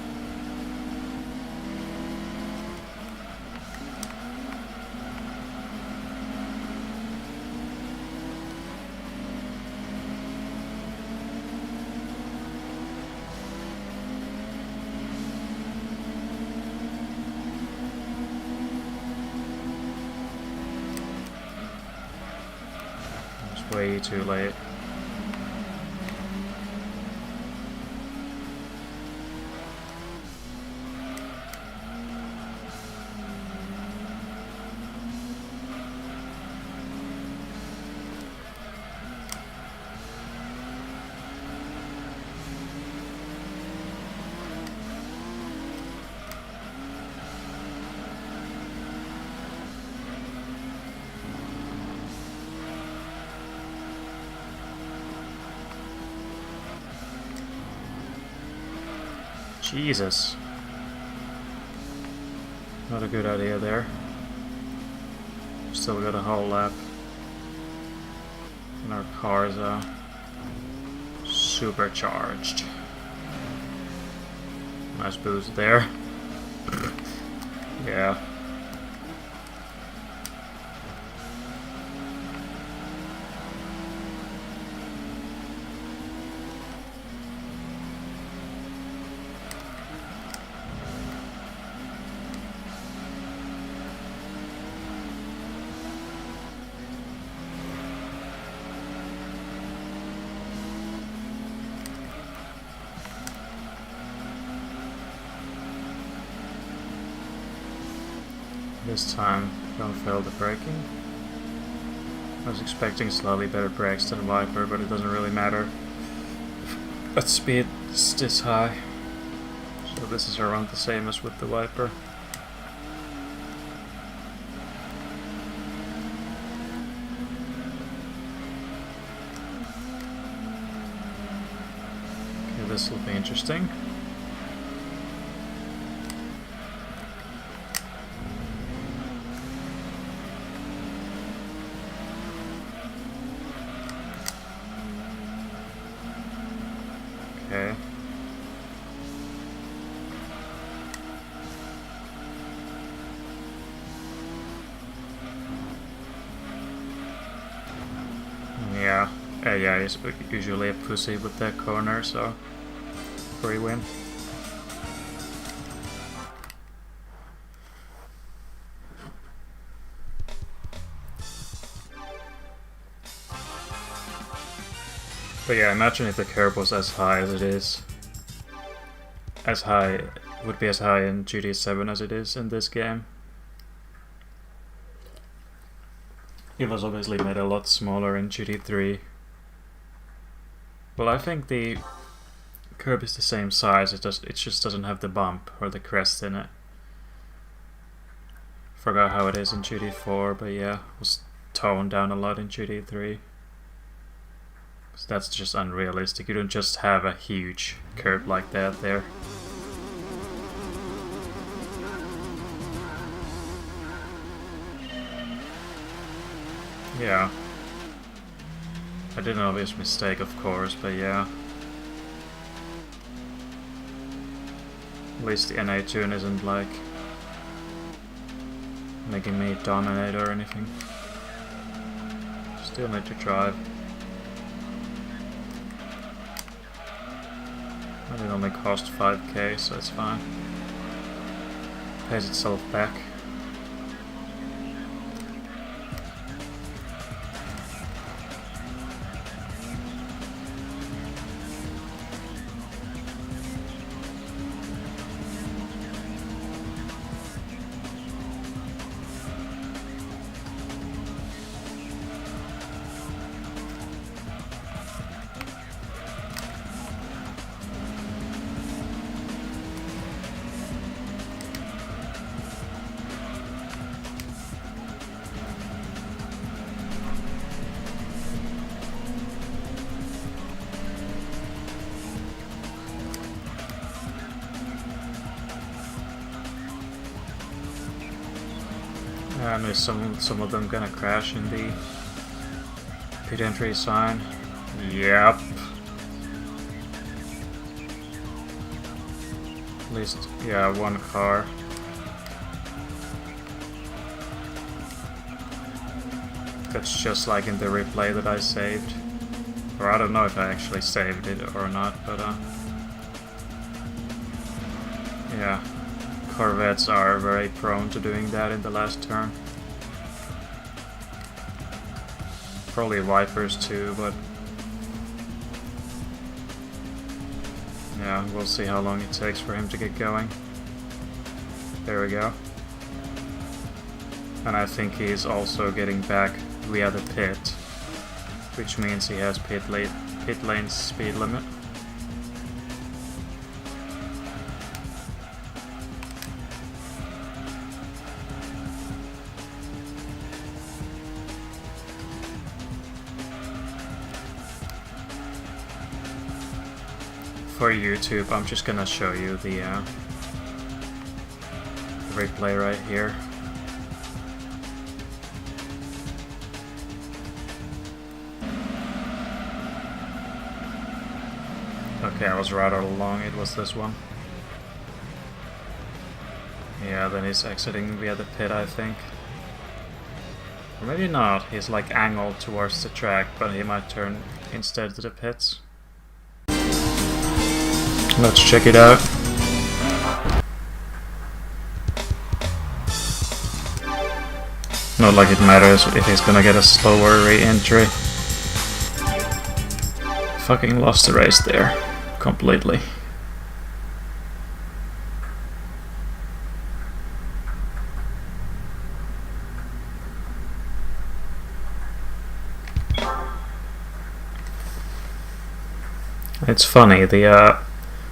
It's way too late. Jesus. Not a good idea there. Still got a whole lap. And our cars are supercharged. Nice boost there. Yeah. This time, don't fail the braking. I was expecting slightly better brakes than Viper, but it doesn't really matter at speed is this high. So this is around the same as with the Viper. Okay, this will be interesting. Okay. Yeah. Yeah, he's usually a pussy with that corner, so free win. But yeah, imagine if the curb was as high as it is. As high, would be as high in GT7 as it is in this game. It was obviously made a lot smaller in GT3. Well, I think the curb is the same size, it just doesn't have the bump or the crest in it. Forgot how it is in GT4, but yeah, it was toned down a lot in GT3. So that's just unrealistic. You don't just have a huge curb like that there. Yeah. I did an obvious mistake, of course, but yeah. At least the NA tune isn't like making me dominate or anything. Still need to drive. And it only cost 5k, so it's fine. Pays itself back. And is some of them gonna crash in the pit entry sign? Yep. At least, yeah, one car. That's just like in the replay that I saved. Or I don't know if I actually saved it or not, but yeah. Corvettes are very prone to doing that in the last turn. Probably Vipers too, but yeah, we'll see how long it takes for him to get going. There we go. And I think he's also getting back via the pit, which means he has pit lane speed limit. For YouTube, I'm just gonna show you the replay right here. Okay, I was right all along, it was this one. Yeah, then he's exiting via the pit, I think. Or maybe not, he's like angled towards the track, but he might turn instead to the pits. Let's check it out. Not like it matters if he's gonna get a slower re-entry. Fucking lost the race there. Completely. It's funny, the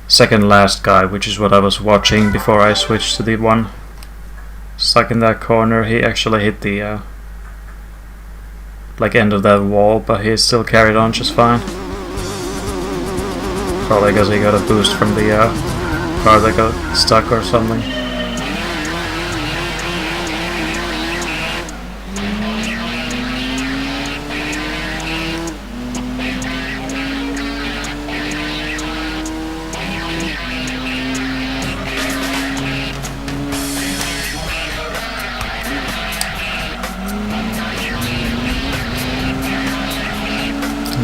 second last guy, which is what I was watching before I switched to the one stuck in that corner, he actually hit the like end of that wall, but he still carried on just fine. Probably because he got a boost from the car that got stuck or something.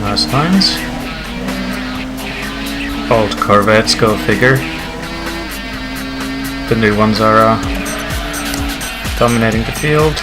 Nice lines. Old Corvettes, go figure. The new ones are dominating the field.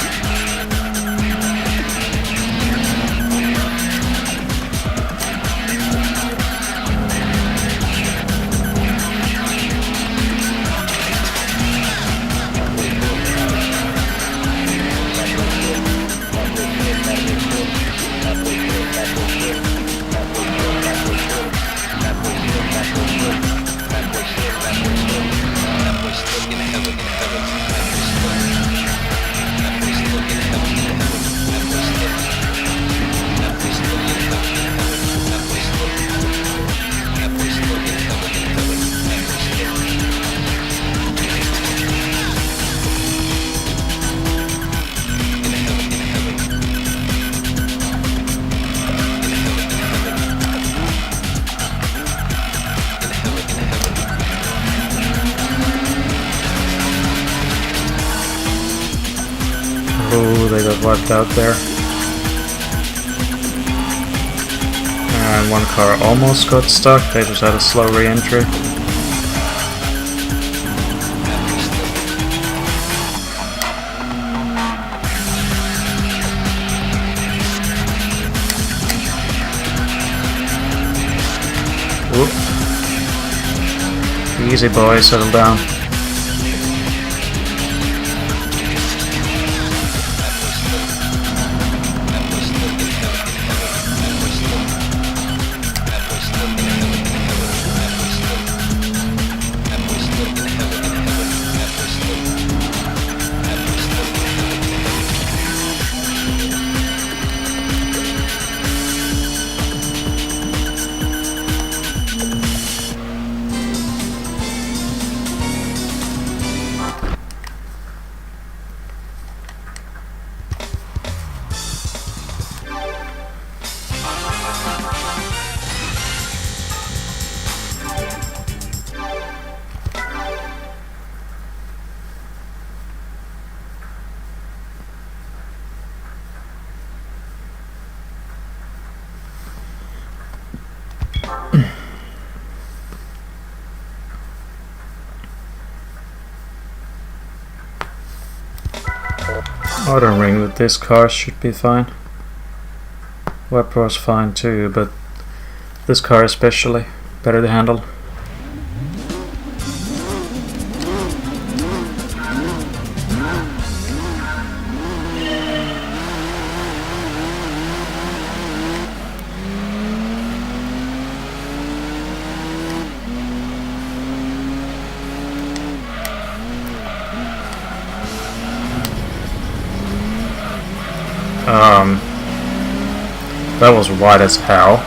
they got wiped out there. And one car almost got stuck, they just had a slow re-entry. Whoop. Easy boy, settle down. Auto ring with this car should be fine. Web Pro's fine too, but this car especially better to handle. That was wide as hell.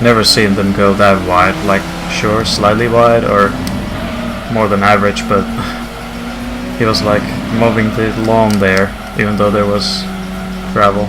Never seen them go that wide. Like, sure, slightly wide or more than average, but he was like moving the lawn there, even though there was gravel.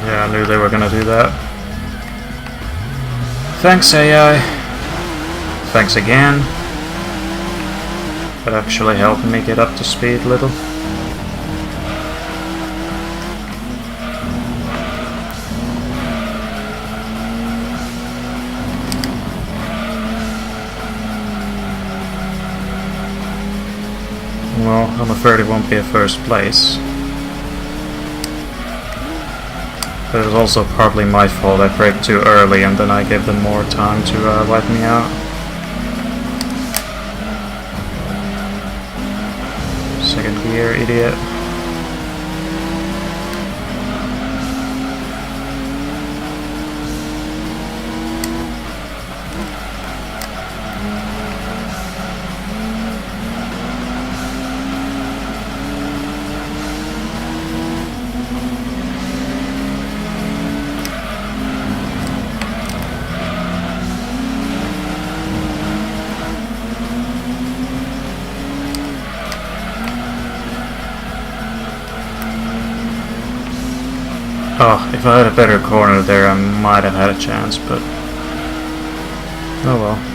Yeah, I knew they were gonna do that. Thanks, AI. Thanks again. That actually helped me get up to speed a little. Well, I'm afraid it won't be a first place. But it was also partly my fault. I braked too early and then I gave them more time to wipe me out. Second gear, idiot. Oh, if I had a better corner there, I might have had a chance, but oh well.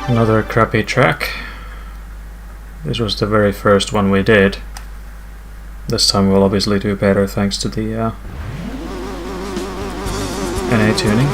Another crappy track. This was the very first one we did. This time we'll obviously do better thanks to the NA tuning.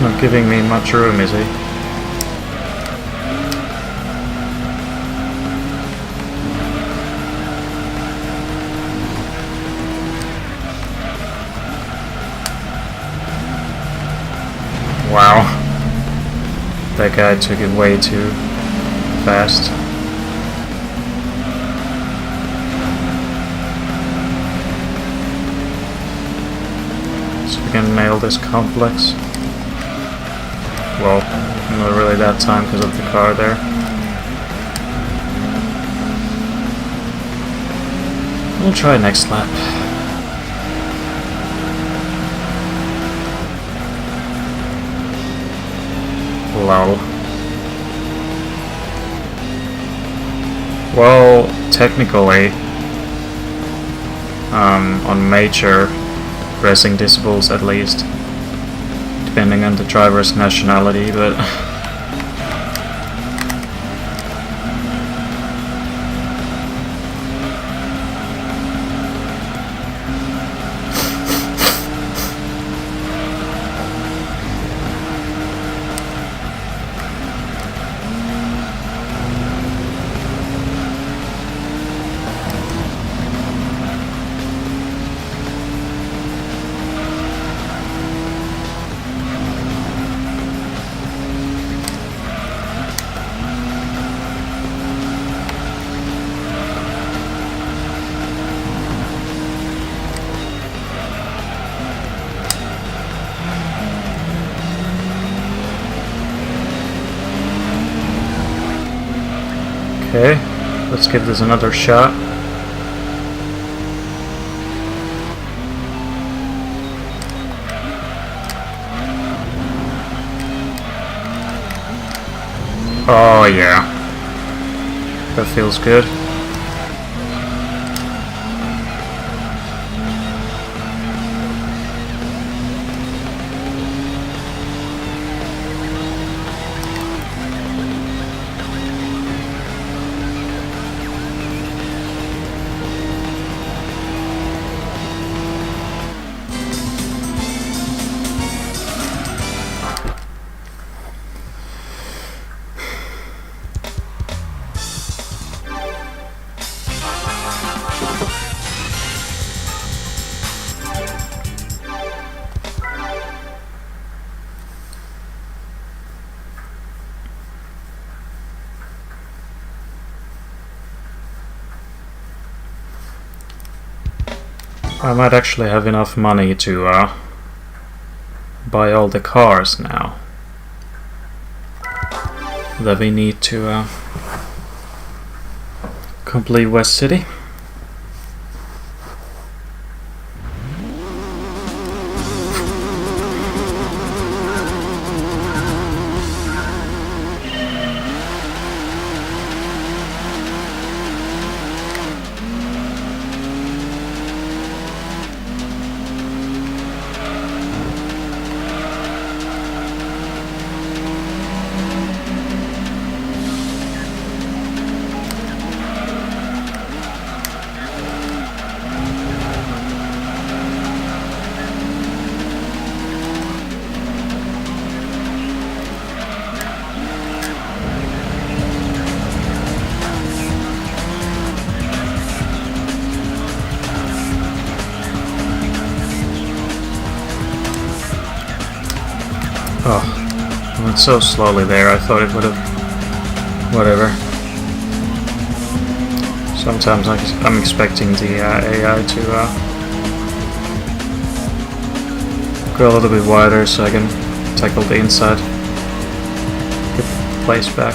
Not giving me much room, is he? Wow. That guy took it way too fast. So we can nail this complex. Well, not really that time because of the car there. We'll try next lap. Lol. Well, technically, on major racing decibels at least, depending on the driver's nationality, but okay, let's give this another shot. Oh yeah, that feels good. I might actually have enough money to buy all the cars now that we need to complete West City. Oh, I went so slowly there, I thought it would have whatever. Sometimes I'm expecting the AI to go a little bit wider so I can tackle the inside, get the place back.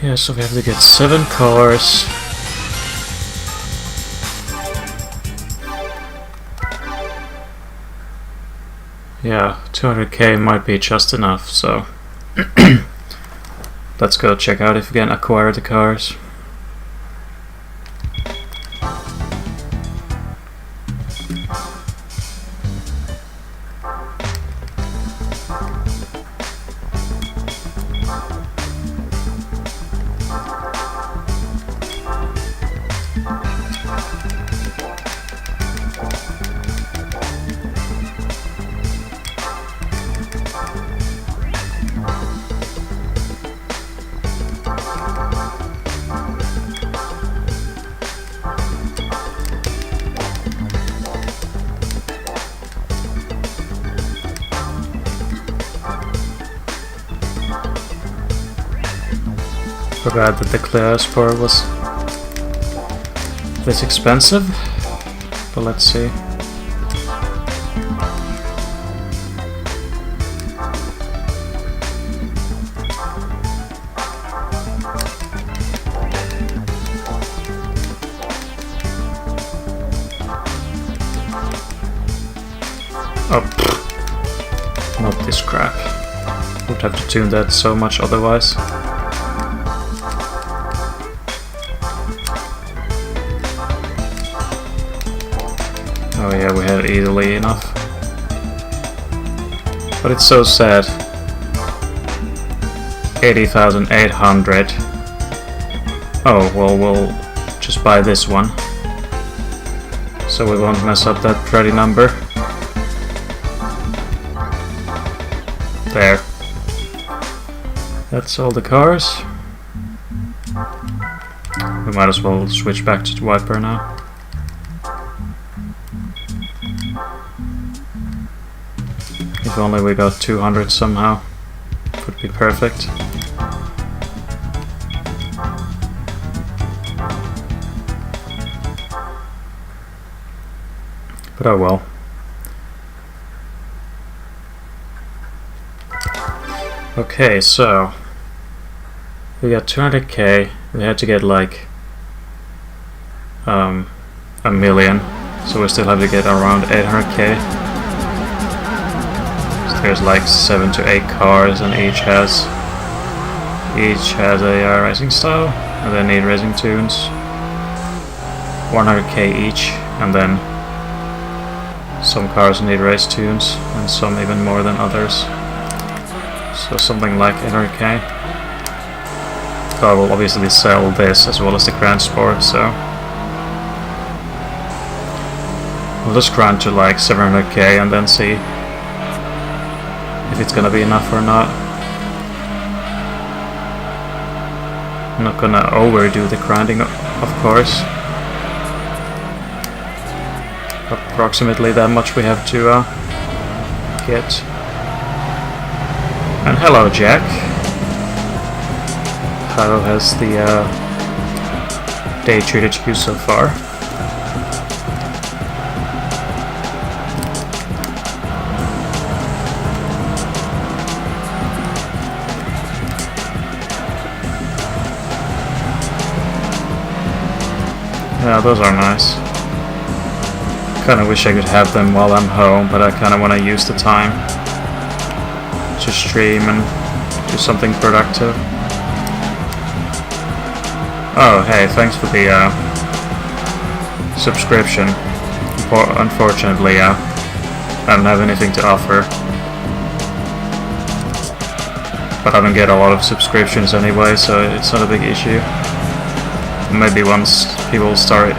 Yeah, so we have to get 7 cars. Yeah, 200k might be just enough, so let's go check out if we can acquire the cars. Forgot that the Cleospor was this expensive, but let's see. Oh, not this crap. Would have to tune that so much otherwise. Oh yeah, we had it easily enough. But it's so sad. 80,800. Oh, well, we'll just buy this one. So we won't mess up that pretty number. There. That's all the cars. We might as well switch back to the Viper now. If only we got 200 somehow, would be perfect. But oh well. Okay, so we got 200k. We had to get like a million, so we still have to get around 800k. So there's like 7 to 8 cars, and each has a racing style, and they need racing tunes. 100k each, and then some cars need race tunes, and some even more than others. So something like 800k. So I will obviously sell this as well as the Grand Sport, so we'll just grind to like 700k and then see if it's gonna be enough or not. I'm not gonna overdo the grinding, of course. Approximately that much we have to get. And hello, Jack. How has the day treated you so far? Yeah, those are nice. Kinda wish I could have them while I'm home, but I kinda wanna use the time to stream and do something productive. Oh, hey, thanks for the subscription. Unfortunately, I don't have anything to offer. But I don't get a lot of subscriptions anyway, so it's not a big issue. Maybe once people start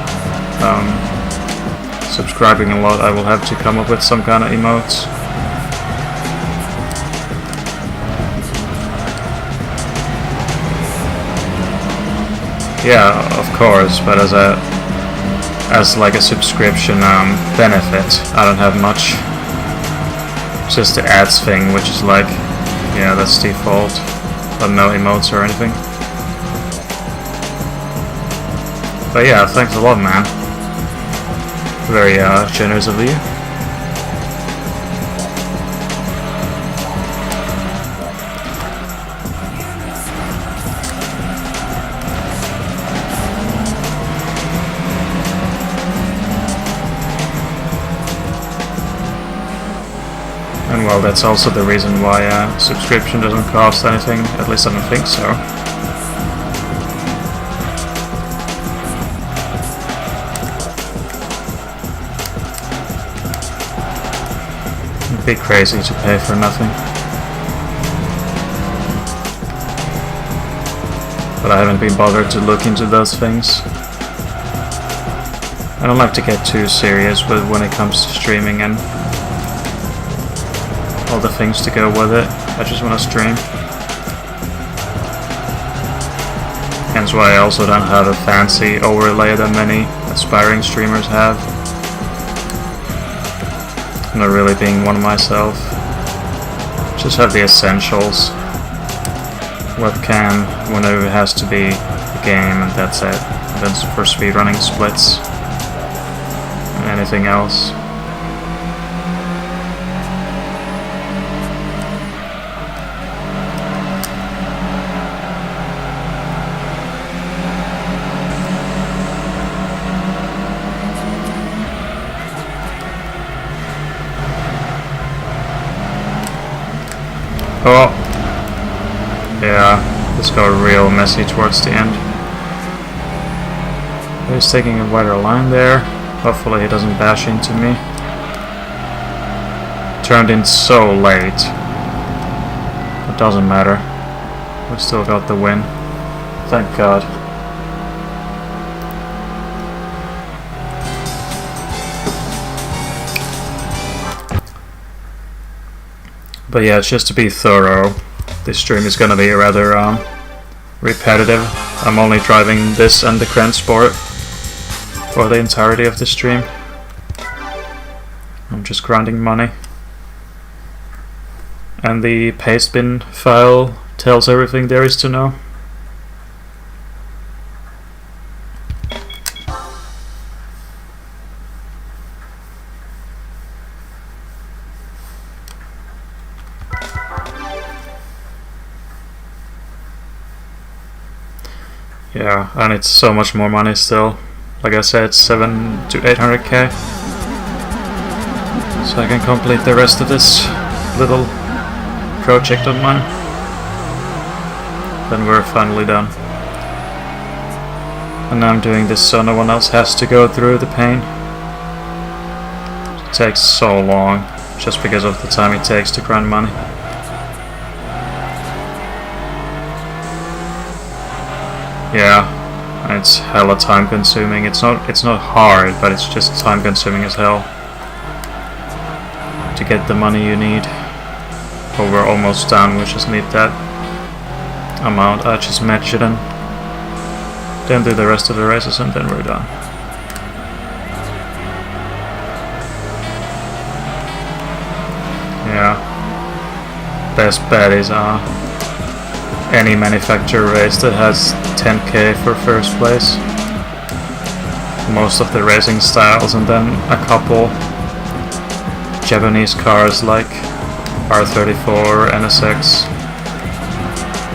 subscribing a lot, I will have to come up with some kind of emotes. Yeah, of course, but as like a subscription benefit, I don't have much. Just the ads thing, which is like, yeah, that's default, but no emotes or anything. But yeah, thanks a lot, man. Very generous of you. And well, that's also the reason why subscription doesn't cost anything, at least I don't think so. It'd be crazy to pay for nothing. But I haven't been bothered to look into those things. I don't like to get too serious with when it comes to streaming and all the things to go with it. I just want to stream. Hence why I also don't have a fancy overlay that many aspiring streamers have. I'm not really being one myself. Just have the essentials. Webcam whenever it has to be a game, and that's it. And then for speedrunning splits. And anything else. Oh, yeah, this got real messy towards the end. He's taking a wider line there. Hopefully he doesn't bash into me. Turned in so late. It doesn't matter. We still got the win. Thank God. But yeah, just to be thorough, this stream is gonna be rather repetitive. I'm only driving this and the Grand Sport for the entirety of the stream. I'm just grinding money. And the pastebin file tells everything there is to know. Yeah, and it's so much more money still. Like I said, 7 to 800k. So I can complete the rest of this little project of mine. Then we're finally done. And now I'm doing this so no one else has to go through the pain. It takes so long, just because of the time it takes to grind money. Yeah, it's hella time consuming. It's not hard, but it's just time consuming as hell to get the money you need. But we're almost done. We just need that amount I just mentioned, then do the rest of the races, and then we're done. Yeah, best bet is any manufacturer race that has 10k for first place. Most of the racing styles, and then a couple Japanese cars like R34, NSX.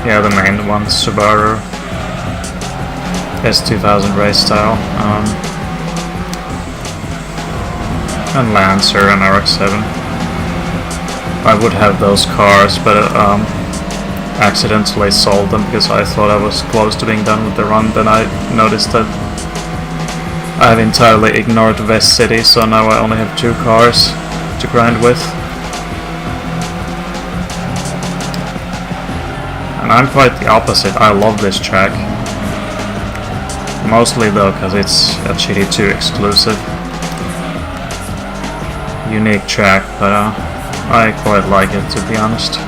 Yeah, the main ones, Subaru, S2000 race style, and Lancer and RX-7. I would have those cars, but accidentally sold them because I thought I was close to being done with the run. Then I noticed that I have entirely ignored West City, so now I only have 2 cars to grind with. And I'm quite the opposite. I love this track. Mostly though because it's a GT2 exclusive. Unique track, but I quite like it, to be honest.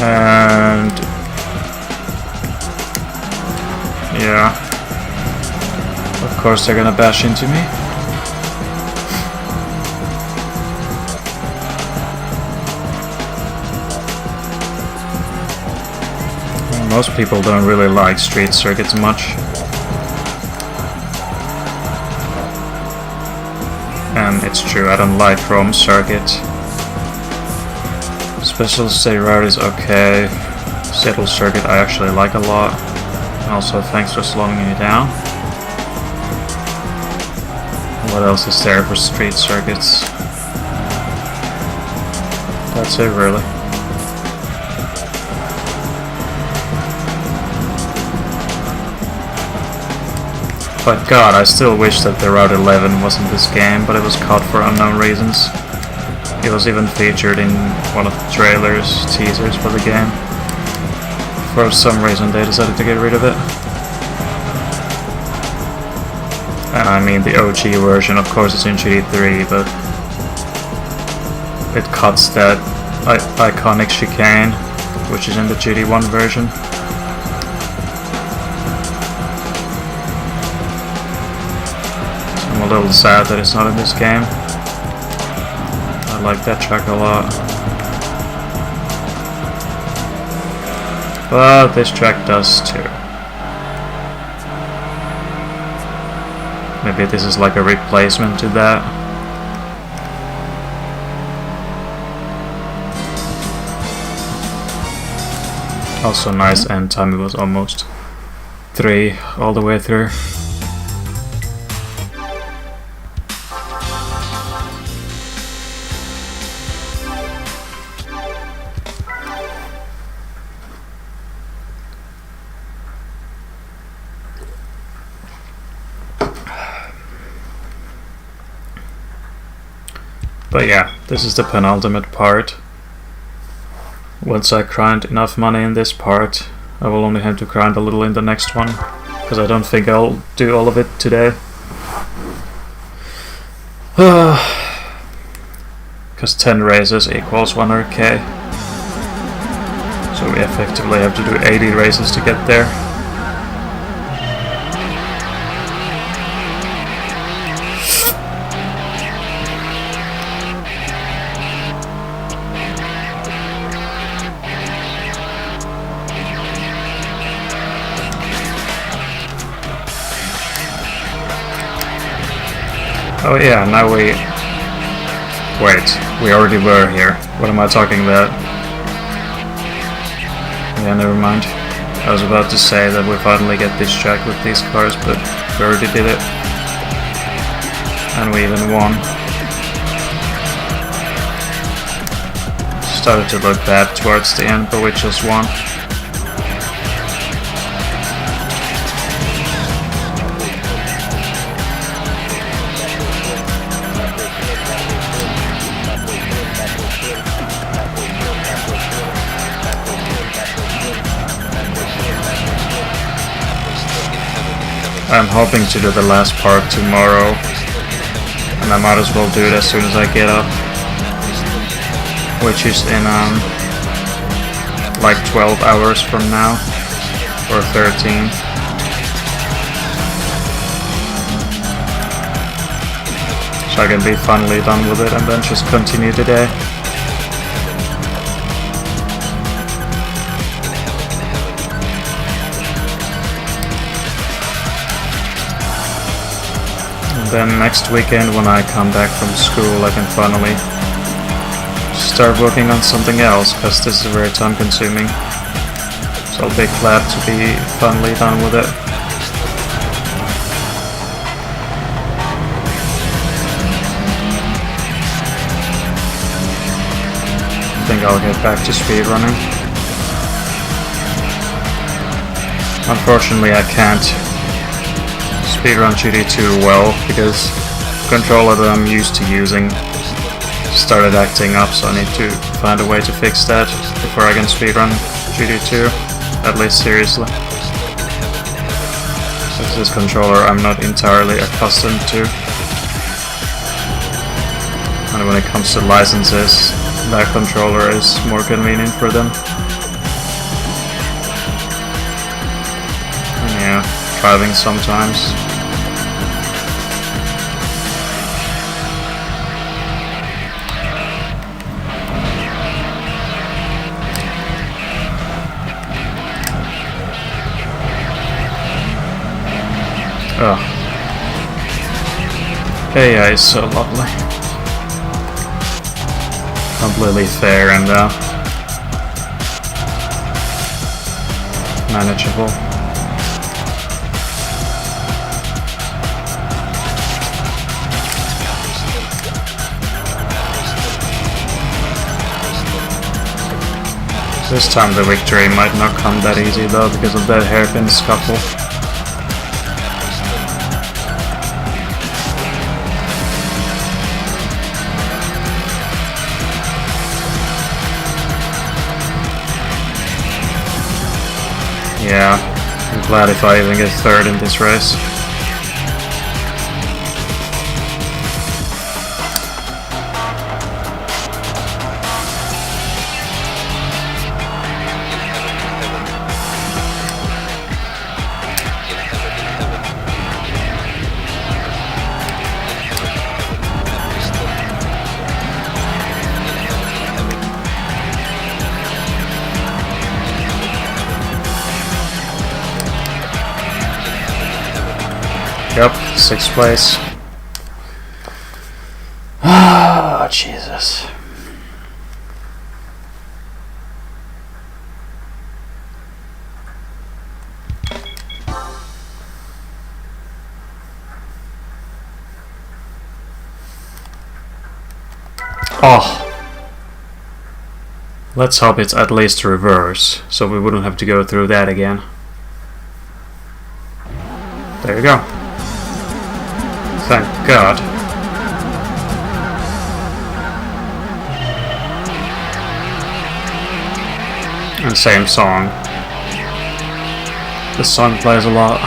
And yeah, of course they're gonna bash into me. Most people don't really like street circuits much. And it's true, I don't like Rome circuit. Special State Road is okay. Seattle circuit I actually like a lot. Also, thanks for slowing me down. What else is there for street circuits? That's it, really. But god, I still wish that the Route 11 wasn't this game, but it was cut for unknown reasons. It was even featured in one of the trailers, teasers for the game. For some reason they decided to get rid of it. And I mean the OG version, of course it's in GT3, but it cuts that iconic chicane, which is in the GT1 version. I'm a little sad that it's not in this game. I like that track a lot. But this track does too. Maybe this is like a replacement to that. Also nice end time, it was almost 3 all the way through. But yeah, this is the penultimate part. Once I grind enough money in this part, I will only have to grind a little in the next one, because I don't think I'll do all of it today. Because 10 races equals 100k. So we effectively have to do 80 races to get there. Oh yeah, now we Wait, we already were here. What am I talking about? Yeah, never mind. I was about to say that we finally get this track with these cars, but we already did it. And we even won. Started to look bad towards the end, but we just won. I'm hoping to do the last part tomorrow, and I might as well do it as soon as I get up, which is in like 12 hours from now, or 13. So I can be finally done with it and then just continue the day. Then next weekend when I come back from school I can finally start working on something else, because this is very time consuming. So I'll be glad to be finally done with it. I think I'll get back to speedrunning. Unfortunately I can't speedrun GT2 well, because the controller that I'm used to using started acting up, so I need to find a way to fix that before I can speedrun GT2, at least seriously. This controller I'm not entirely accustomed to, and when it comes to licenses, that controller is more convenient for them. And yeah, driving sometimes. Oh. AI is so lovely. Completely fair and manageable. This time the victory might not come that easy though, because of that hairpin scuffle. Yeah, I'm glad if I even get third in this race. Yep, 6th place. Ah, Jesus. Oh. Let's hope it's at least reverse, so we wouldn't have to go through that again. There you go. Thank God. And same song. This song plays a lot.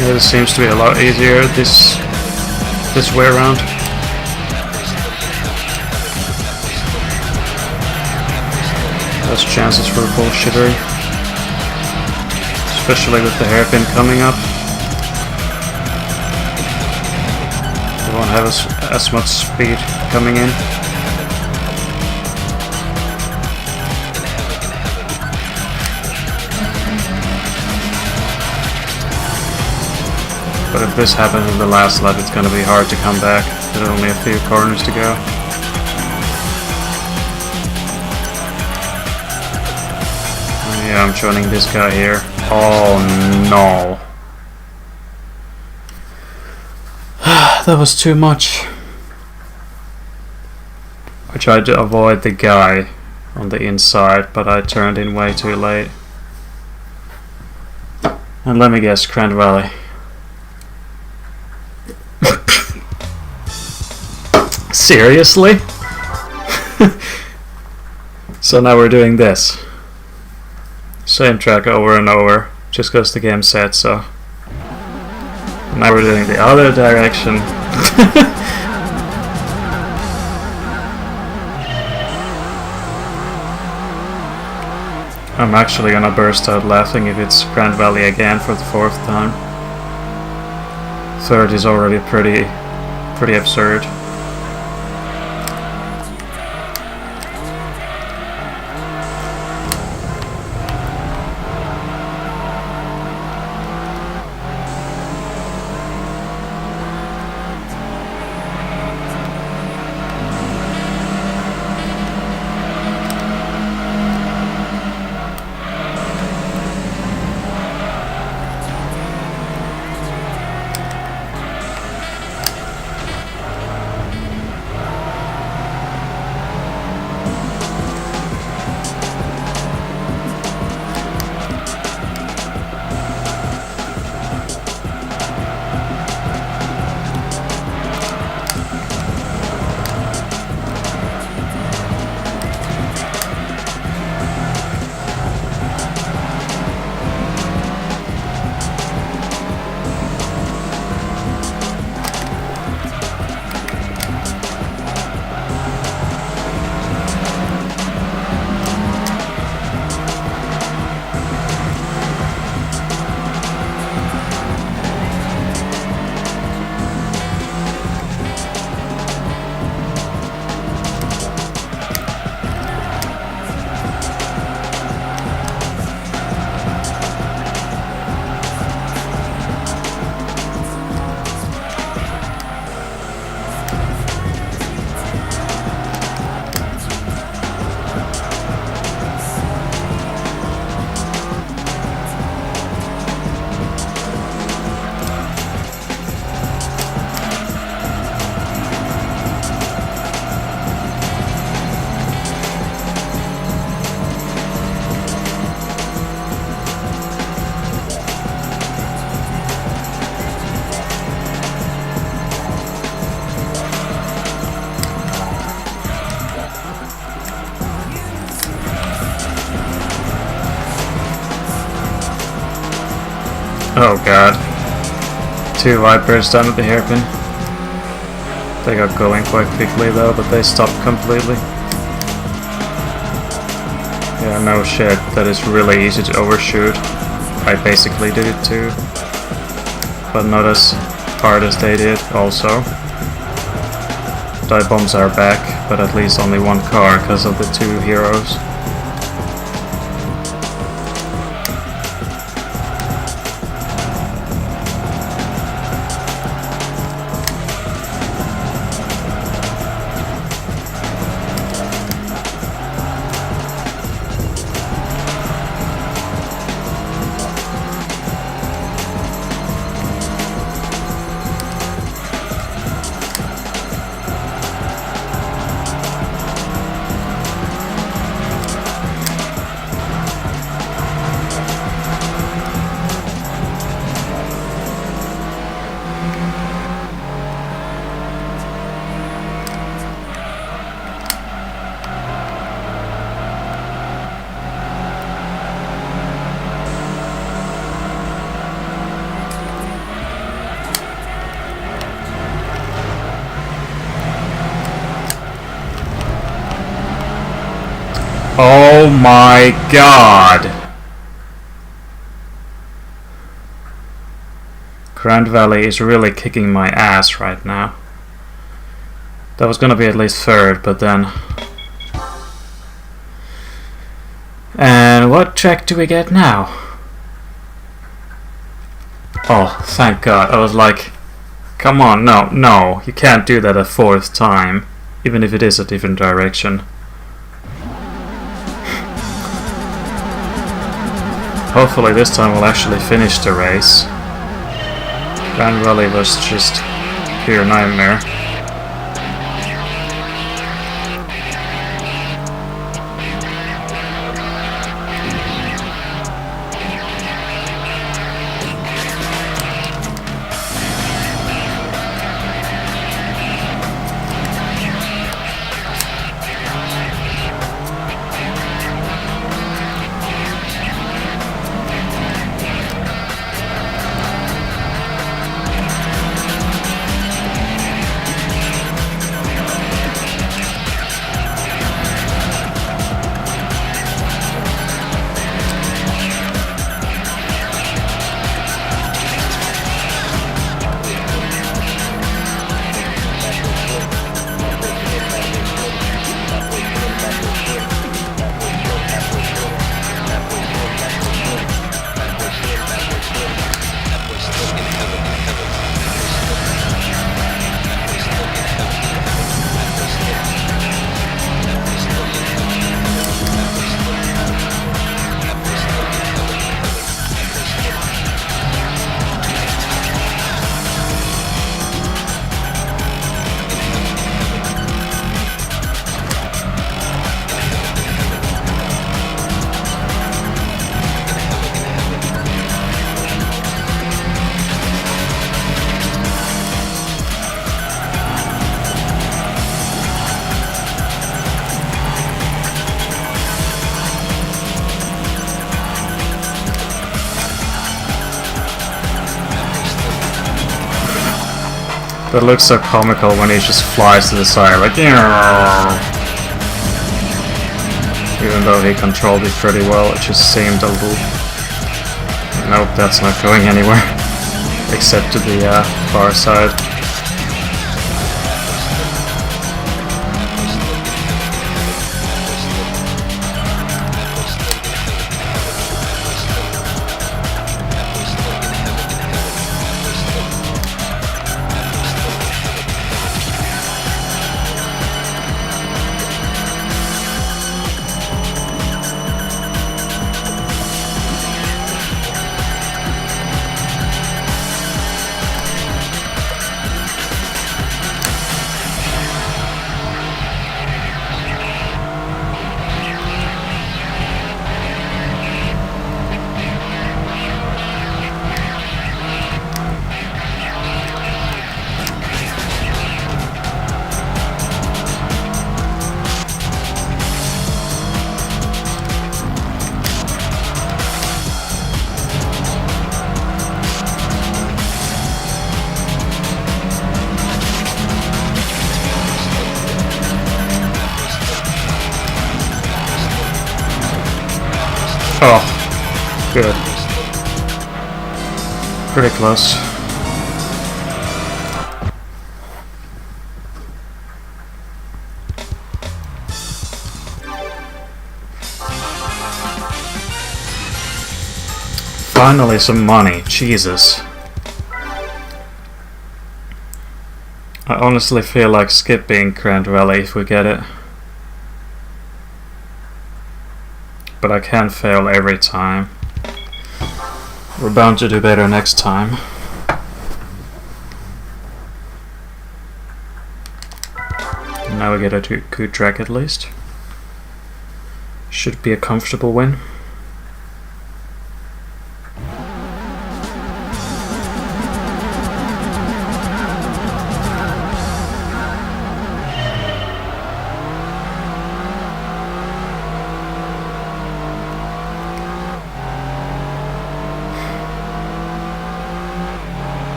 Yeah, this seems to be a lot easier this way around. Less chances for bullshittery, especially with the hairpin coming up. You won't have as much speed coming in. But if this happens in the last lap, it's gonna be hard to come back. There's only a few corners to go. Yeah, I'm joining this guy here. Oh no. That was too much. I tried to avoid the guy on the inside, but I turned in way too late. And let me guess, Grand Valley. Seriously? So now we're doing this. Same track over and over, just because the game said so. Now we're doing the other direction. I'm actually gonna burst out laughing if it's Grand Valley again for the 4th time. 3rd is already pretty absurd. Oh god. 2 Vipers down at the hairpin. They got going quite quickly though, but they stopped completely. Yeah, no shit, that is really easy to overshoot. I basically did it too. But not as hard as they did also. Dive bombs are back, but at least only 1 car because of the 2 heroes. Oh my god! Grand Valley is really kicking my ass right now. That was gonna be at least third, but then... And what track do we get now? Oh, thank god. I was like, come on, no, you can't do that a fourth time, even if it is a different direction. Hopefully this time we'll actually finish the race. Grand Valley was just pure nightmare. That looks so comical when he just flies to the side, like, even though he controlled it pretty well, it just seemed a little... Nope, that's not going anywhere, except to the far side. Oh, good. Pretty close. Finally some money, Jesus. I honestly feel like skipping Grand Valley if we get it. But I can't fail every time. We're bound to do better next time. Now we get a good track at least. Should be a comfortable win.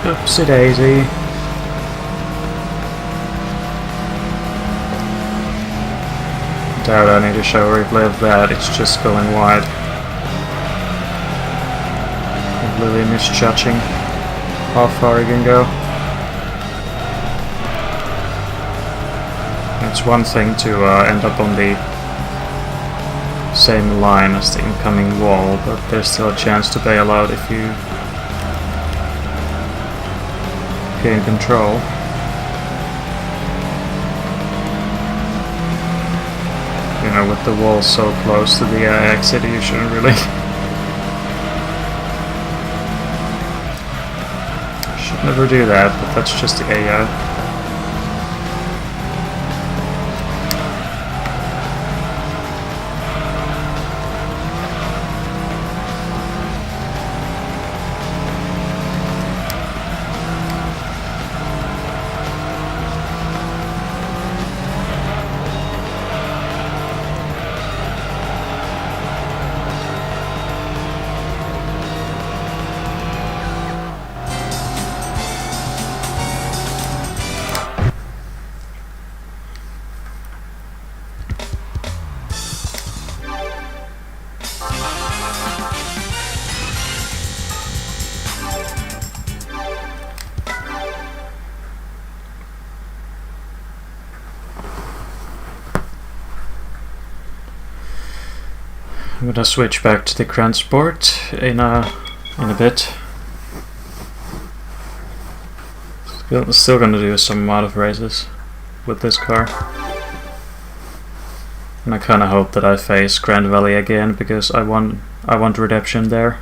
Oopsie daisy. Doubt I need to show a replay of that, it's just going wide. Completely misjudging how far you can go. It's one thing to end up on the same line as the incoming wall, but there's still a chance to bail out if you gain control. You know, with the wall so close to the exit, you shouldn't really... should never do that, but that's just the AI. I'm gonna switch back to the transport in a bit. Still gonna do some amount of races with this car. And I kinda hope that I face Grand Valley again because I want redemption there.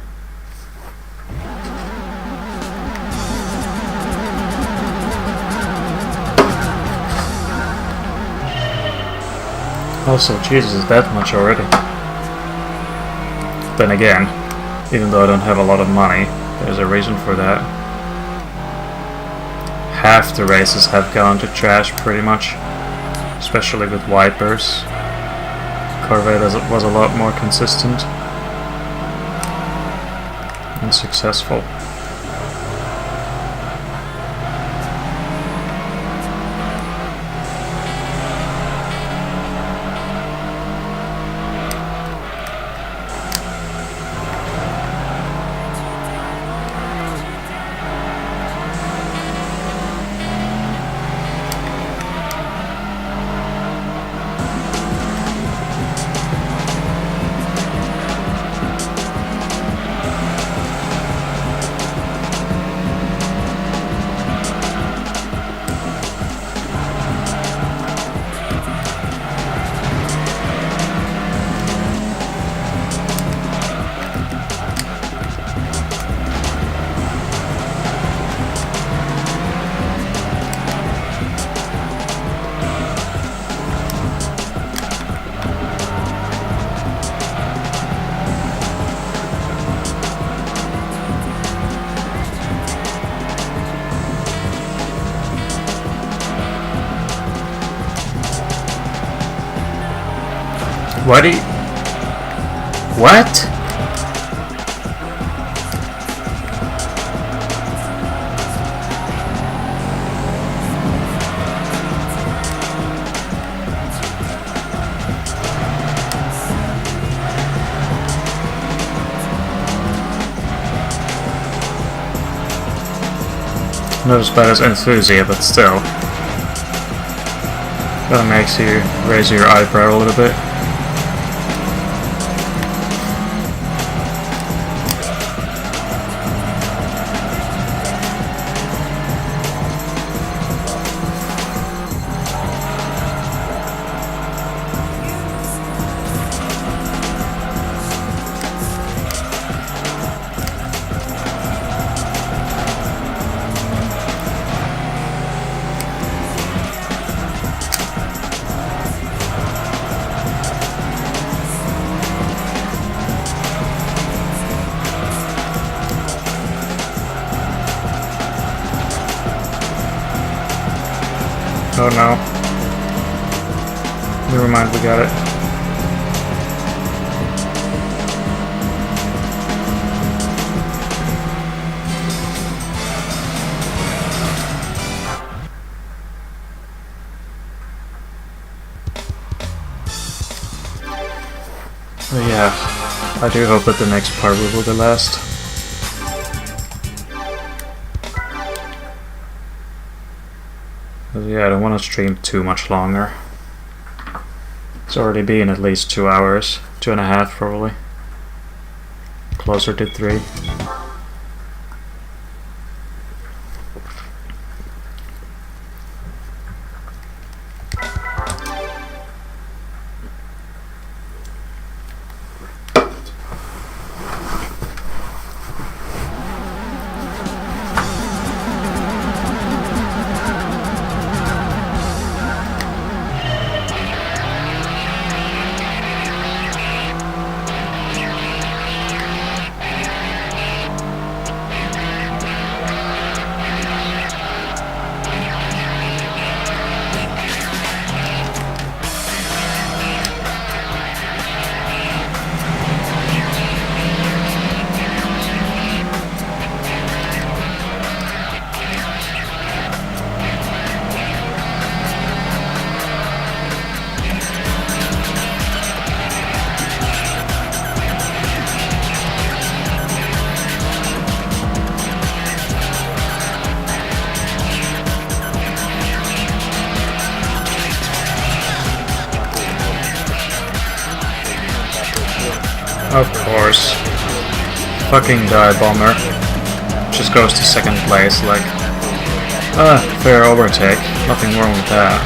Also, Jesus, is that much already? Then again, even though I don't have a lot of money, there's a reason for that. Half the races have gone to trash pretty much, especially with wipers. Corvette was a lot more consistent and successful. Why do you... What? Not as bad as Enthusia, but still. That makes you raise your eyebrow a little bit. Oh no. Never mind, we got it. But yeah, I do hope that the next part will be the last. But yeah, I don't want to stream too much longer. It's already been at least 2 hours, 2.5 probably. Closer to 3. Of course. Fucking die bomber. Just goes to second place, like... fair overtake. Nothing wrong with that.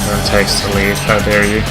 7 takes the lead, how dare you.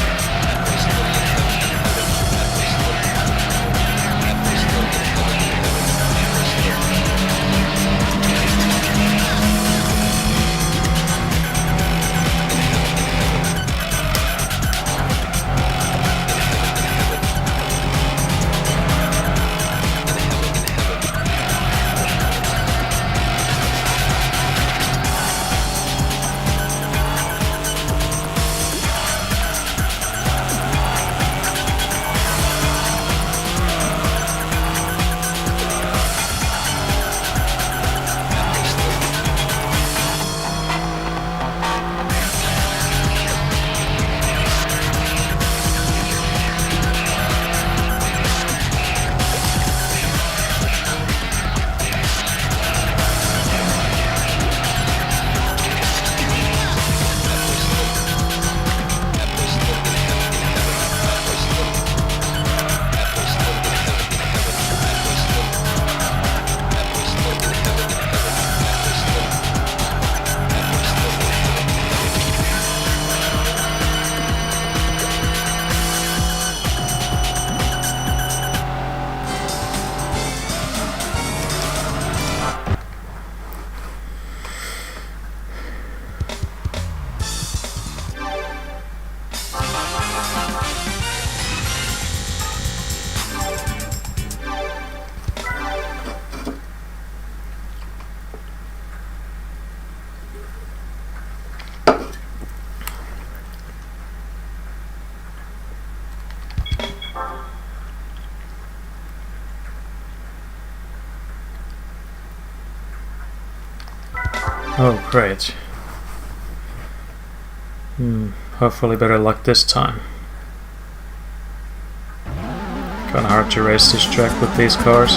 Oh, great. Hopefully better luck this time. Kinda hard to race this track with these cars.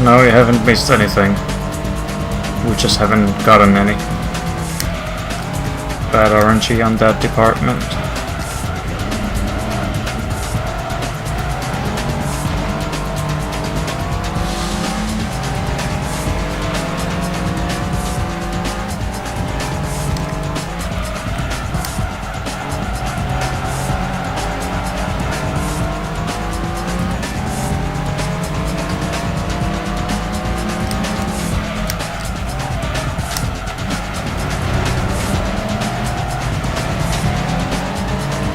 No, you haven't missed anything. We just haven't gotten any bad RNG on that department.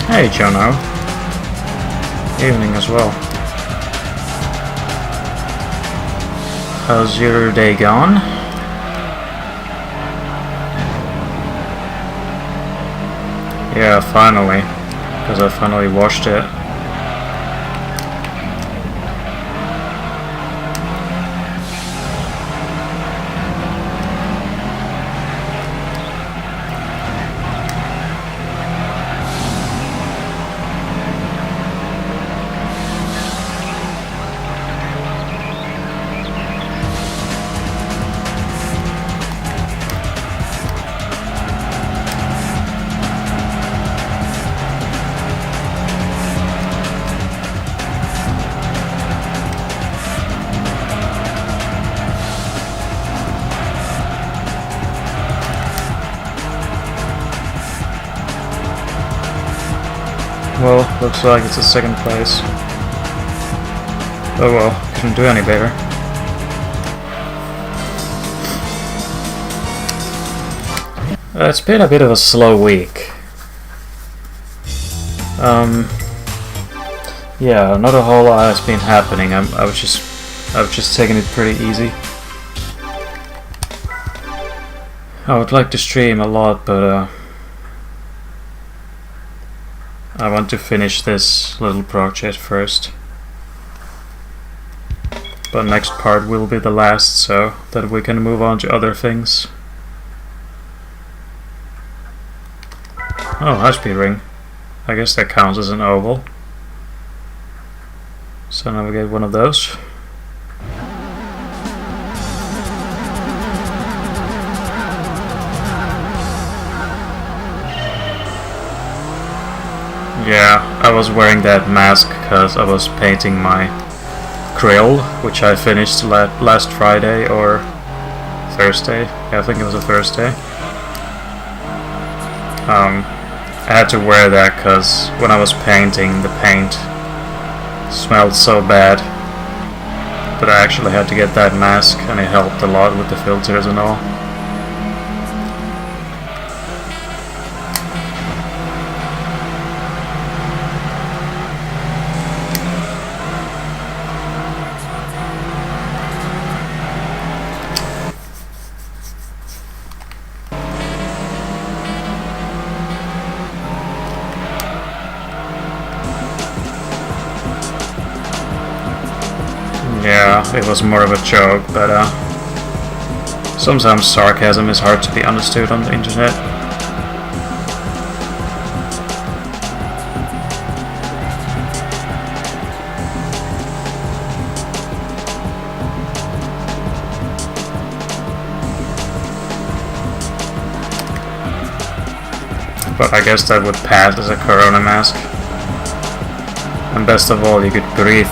Hey Jono. Evening as well. How's your day gone? Yeah, finally. Because I finally washed it. Well, looks like it's a second place. Oh well, couldn't do any better. It's been a bit of a slow week. Yeah, not a whole lot has been happening. I've just taken it pretty easy. I would like to stream a lot, but I want to finish this little project first. But next part will be the last, so that we can move on to other things. Oh, high-speed ring. I guess that counts as an oval. So now we get one of those. Yeah, I was wearing that mask because I was painting my grill, which I finished last Friday or Thursday. Yeah, I think it was a Thursday. I had to wear that because when I was painting, the paint smelled so bad that I actually had to get that mask, and it helped a lot with the filters and all. Yeah, it was more of a joke, but sometimes sarcasm is hard to be understood on the internet. But I guess that would pass as a corona mask. And best of all, you could breathe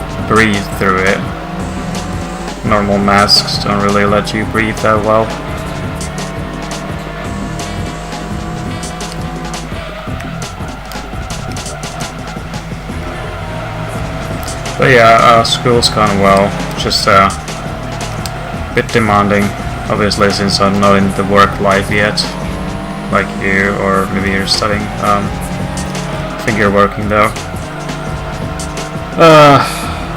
through it. Normal masks don't really let you breathe that well. But yeah, school's gone well. Just a bit demanding, obviously, since I'm not in the work life yet, like you, or maybe you're studying. I think you're working though.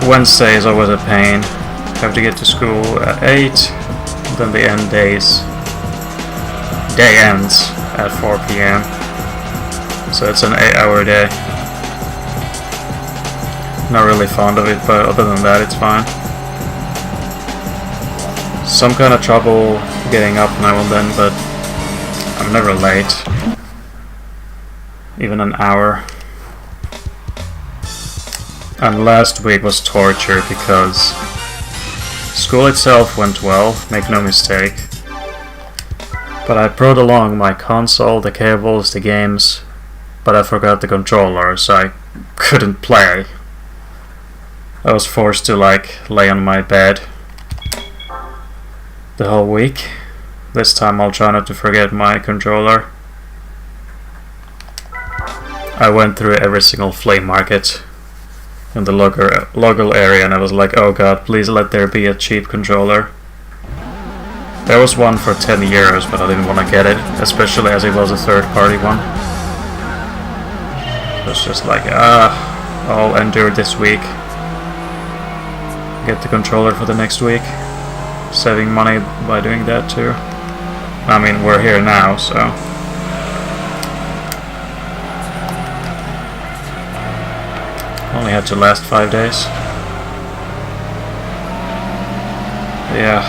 Wednesday is always a pain. Have to get to school at 8, then the day ends at 4 p.m. So it's an 8-hour day. Not really fond of it, but other than that, it's fine. Some kind of trouble getting up now and then, but I'm never late. Even an hour. And last week was torture because School itself went well, make no mistake. But I brought along my console, the cables, the games, but I forgot the controller, so I couldn't play. I was forced to lay on my bed the whole week. This time I'll try not to forget my controller. I went through every single flea market in the local area and I was like, oh god, please let there be a cheap controller. There was one for 10 euros, but I didn't want to get it, especially as it was a third-party one. It was just like, I'll endure this week. Get the controller for the next week. Saving money by doing that too. I mean, we're here now, so... Only had to last 5 days. Yeah,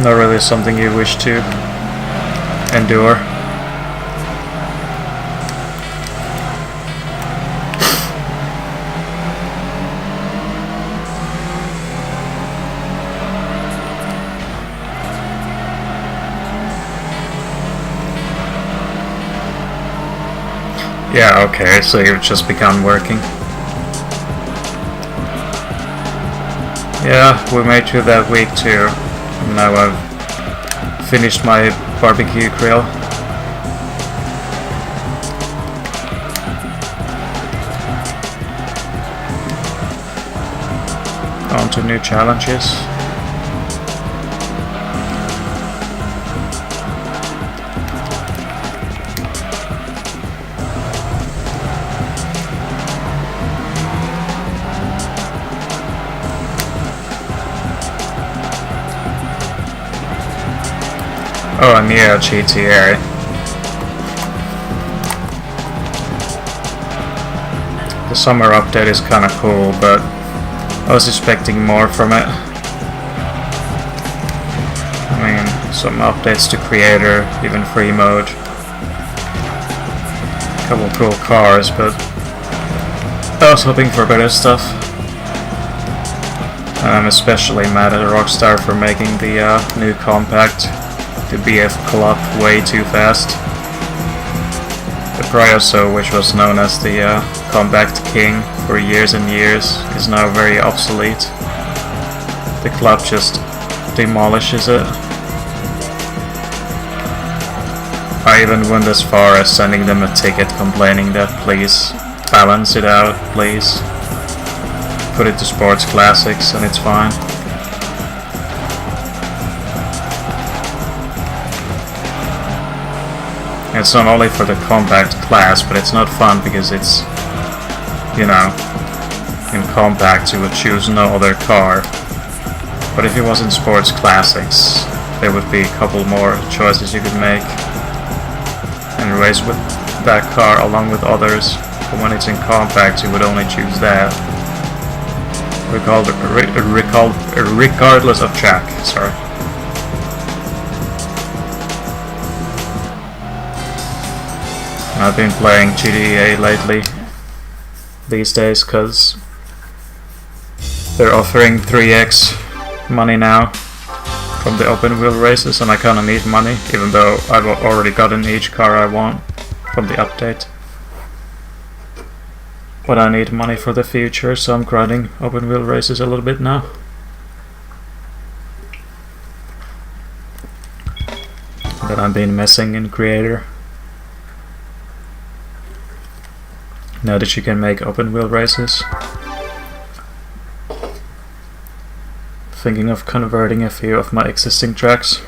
not really something you wish to endure. Yeah, okay, so you've just begun working. Yeah, we made it through that week too. Now I've finished my barbecue grill. On to new challenges. Oh, and yeah, GTA. The summer update is kinda cool, but I was expecting more from it. I mean, some updates to creator, even free mode. A couple cool cars, but I was hoping for better stuff. And I'm especially mad at Rockstar for making the new compact, the BF Club, way too fast. The Prioso, which was known as the compact king for years and years, is now very obsolete. The club just demolishes it. I even went as far as sending them a ticket complaining that please balance it out, please. Put it to sports classics and it's fine. It's not only for the compact class, but it's not fun because it's, you know, in compact you would choose no other car. But if it was in sports classics, there would be a couple more choices you could make and race with that car along with others. But when it's in compact, you would only choose that. Regardless of track, sorry. I've been playing GTA lately these days because they're offering 3x money now from the open wheel races, and I kinda need money, even though I've already gotten each car I want from the update. But I need money for the future, so I'm grinding open wheel races a little bit now. That I've been missing in Creator. Now that you can make open wheel races. Thinking of converting a few of my existing tracks.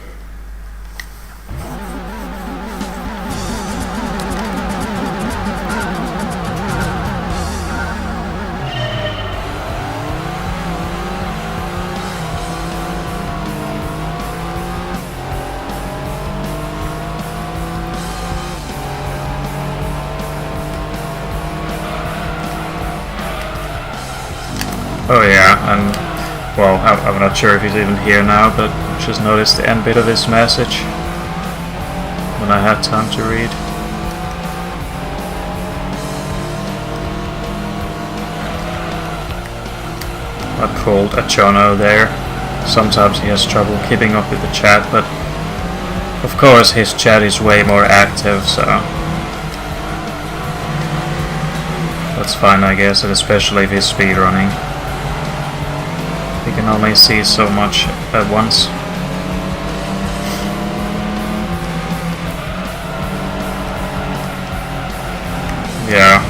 Oh yeah, and well, I'm not sure if he's even here now, but just noticed the end bit of his message when I had time to read. I pulled a Chono there, sometimes he has trouble keeping up with the chat, but of course his chat is way more active, so that's fine, I guess, and especially if he's speedrunning. He can only see so much at once. Yeah,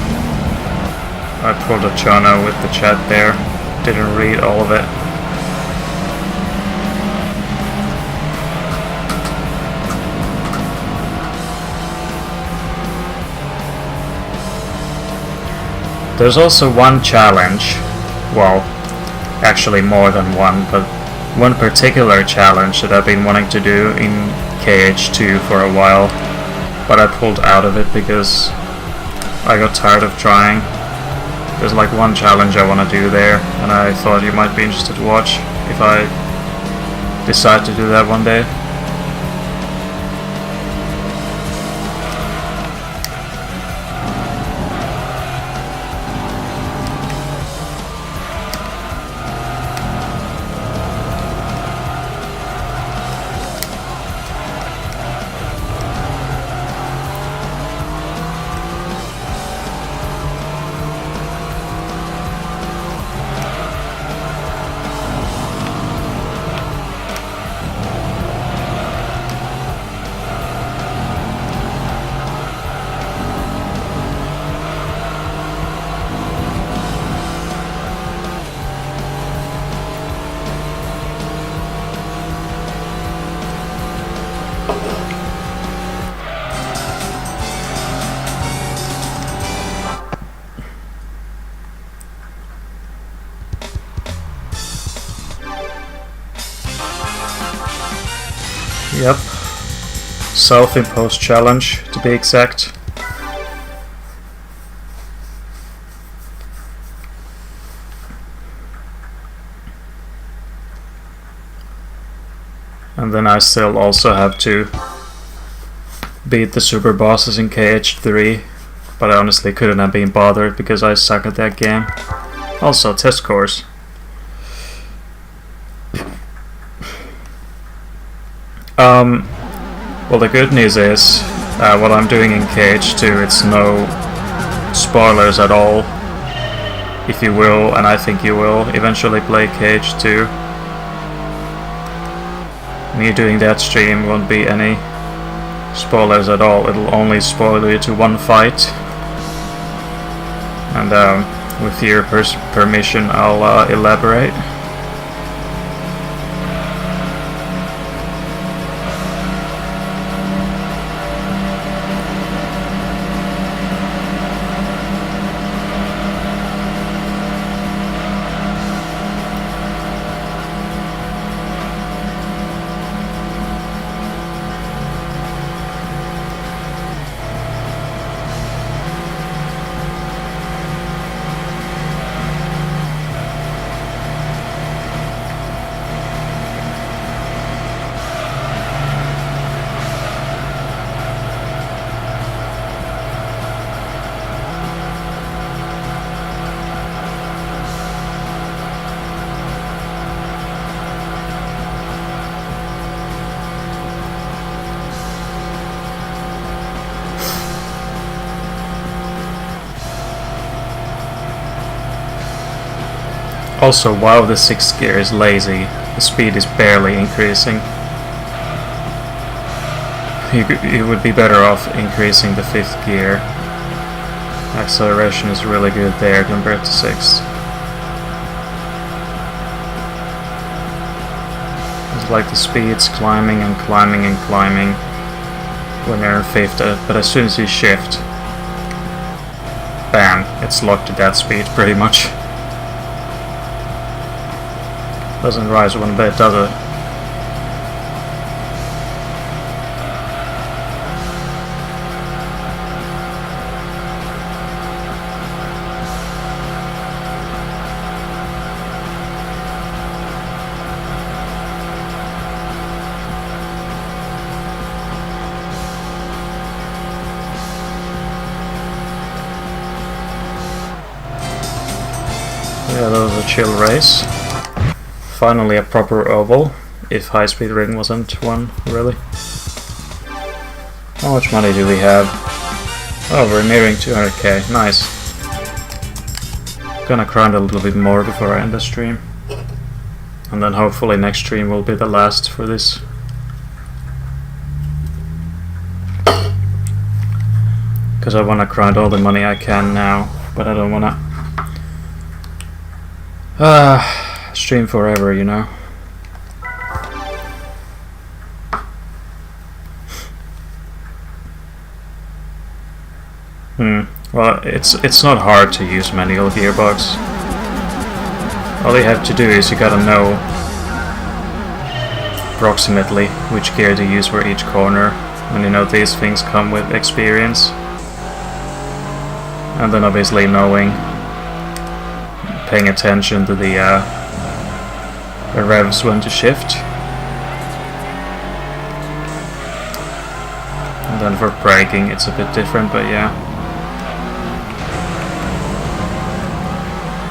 I pulled a Chono with the chat there. Didn't read all of it. There's also one challenge, well, actually more than one, but one particular challenge that I've been wanting to do in KH2 for a while, but I pulled out of it because I got tired of trying. There's like one challenge I want to do there, and I thought you might be interested to watch if I decide to do that one day. Yep. Self-imposed challenge, to be exact. And then I still also have to beat the super bosses in KH3, but I honestly couldn't have been bothered because I suck at that game. Also, test course. Well, the good news is, what I'm doing in KH2, it's no spoilers at all. If you will, and I think you will, eventually play KH2. Me doing that stream won't be any spoilers at all. It'll only spoil you to one fight. And with your permission, I'll elaborate. Also, while the 6th gear is lazy, the speed is barely increasing. You would be better off increasing the 5th gear. Acceleration is really good there compared to 6th. It's like the speed's climbing and climbing and climbing when you're in 5th, but as soon as you shift, bam, it's locked at that speed pretty much. Doesn't rise one bit, does it? Yeah, that was a chill race. finally a proper oval, if High Speed Ring wasn't one, really. How much money do we have? Oh, we're nearing 200k, nice. Gonna grind a little bit more before I end the stream. And then hopefully next stream will be the last for this. Because I wanna grind all the money I can now, but I don't wanna stream forever, you know. Well, it's not hard to use manual gearbox. All you have to do is you gotta know approximately which gear to use for each corner, and you know these things come with experience. And then obviously knowing, paying attention to the revs when to shift. And then for braking it's a bit different, but yeah.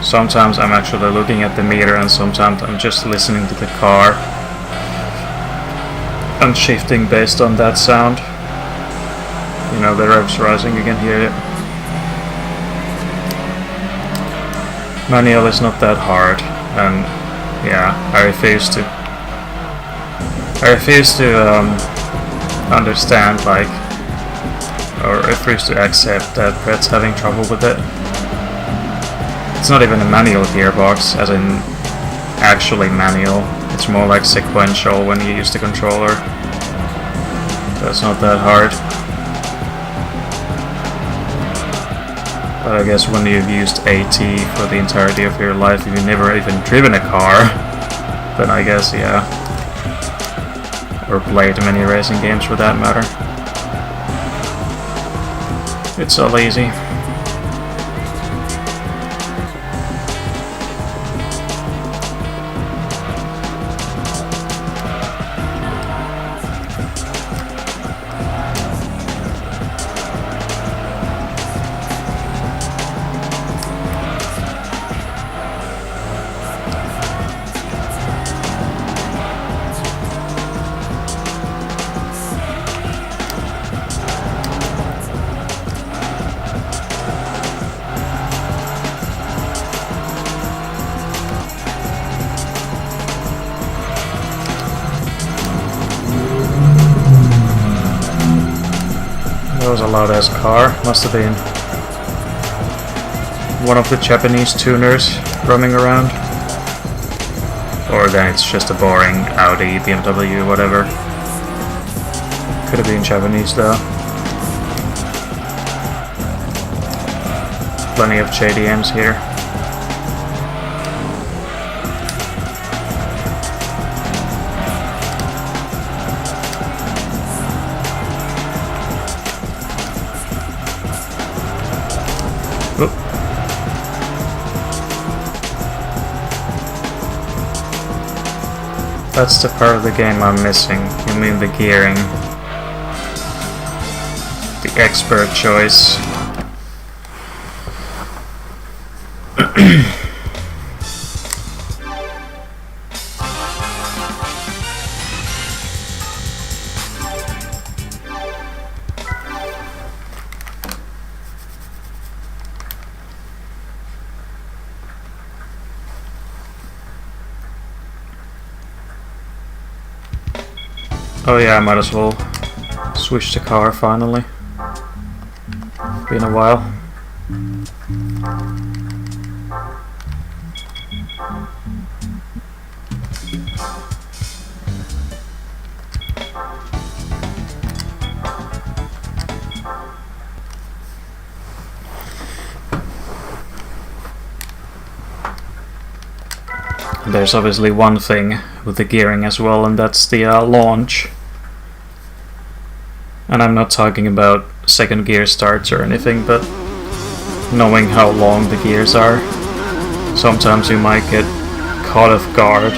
Sometimes I'm actually looking at the meter and sometimes I'm just listening to the car and shifting based on that sound. You know, the revs rising, you can hear it. Manual is not that hard, and yeah, I refuse to understand, like, or refuse to accept that Brett's having trouble with it. It's not even a manual gearbox, as in actually manual. It's more like sequential when you use the controller. So it's not that hard. But I guess when you've used AT for the entirety of your life, if you've never even driven a car, then I guess, yeah. Or played many racing games for that matter. It's all easy. That was a loud ass car. Must have been one of the Japanese tuners roaming around. Or then it's just a boring Audi, BMW, whatever. Could have been Japanese though. Plenty of JDMs here. That's the part of the game I'm missing. You mean the gearing. The expert choice. Oh yeah, I might as well switch the car finally. Been a while. There's obviously one thing with the gearing as well, and that's the launch. And I'm not talking about second gear starts or anything, but knowing how long the gears are. Sometimes you might get caught off guard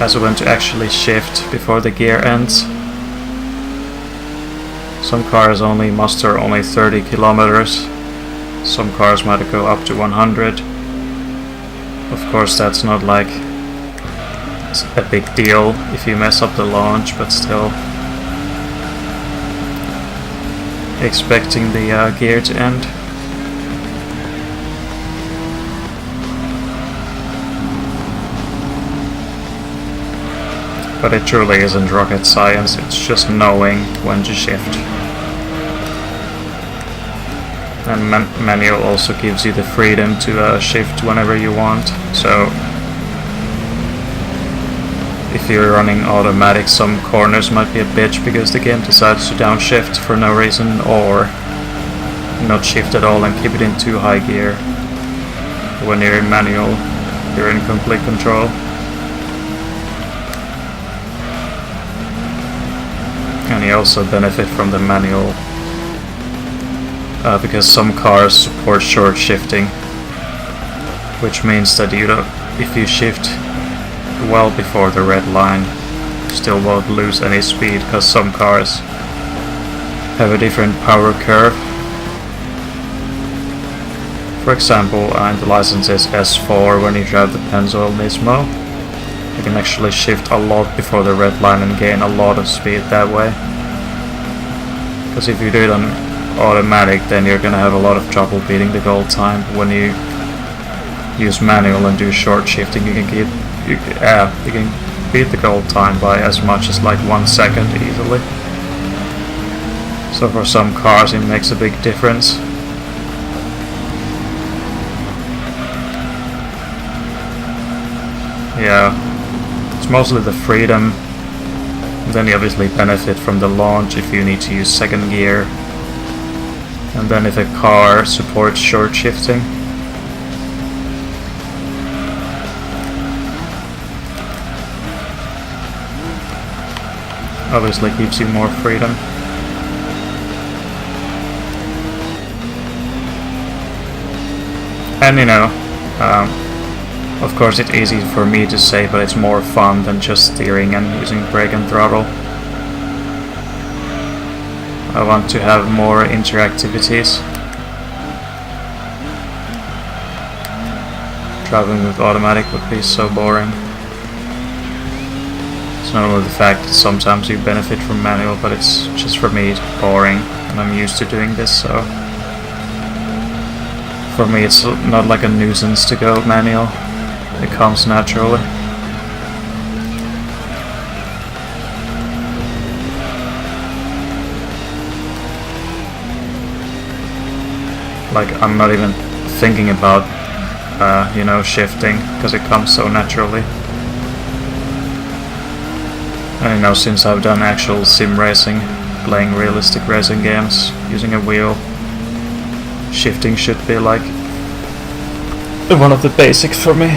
as when to actually shift before the gear ends. Some cars only muster 30 kilometers. Some cars might go up to 100. Of course, that's not like a big deal if you mess up the launch, but still. Expecting the gear to end. But it truly isn't rocket science, it's just knowing when to shift. And manual also gives you the freedom to shift whenever you want, so if you're running automatic, some corners might be a bitch because the game decides to downshift for no reason, or not shift at all and keep it in too high gear. When you're in manual, you're in complete control. And you also benefit from the manual because some cars support short shifting, which means that if you shift well before the red line, you still won't lose any speed because some cars have a different power curve. For example, in the licenses S4, when you drive the Pennzoil Nismo, you can actually shift a lot before the red line and gain a lot of speed that way. Because if you do it on automatic, then you're gonna have a lot of trouble beating the goal time. When you use manual and do short shifting, you can beat the goal time by as much as like 1 second easily. So for some cars it makes a big difference. Yeah, it's mostly the freedom. Then you obviously benefit from the launch if you need to use second gear. And then if a car supports short shifting. Obviously gives you more freedom. And you know, of course it's easy for me to say, but it's more fun than just steering and using brake and throttle. I want to have more interactivities. Driving with automatic would be so boring. It's not only the fact that sometimes you benefit from manual, but it's just for me it's boring, and I'm used to doing this, so for me it's not like a nuisance to go manual. It comes naturally. Like, I'm not even thinking about, you know, shifting, because it comes so naturally. And you know, since I've done actual sim racing, playing realistic racing games, using a wheel, shifting should be like one of the basics for me.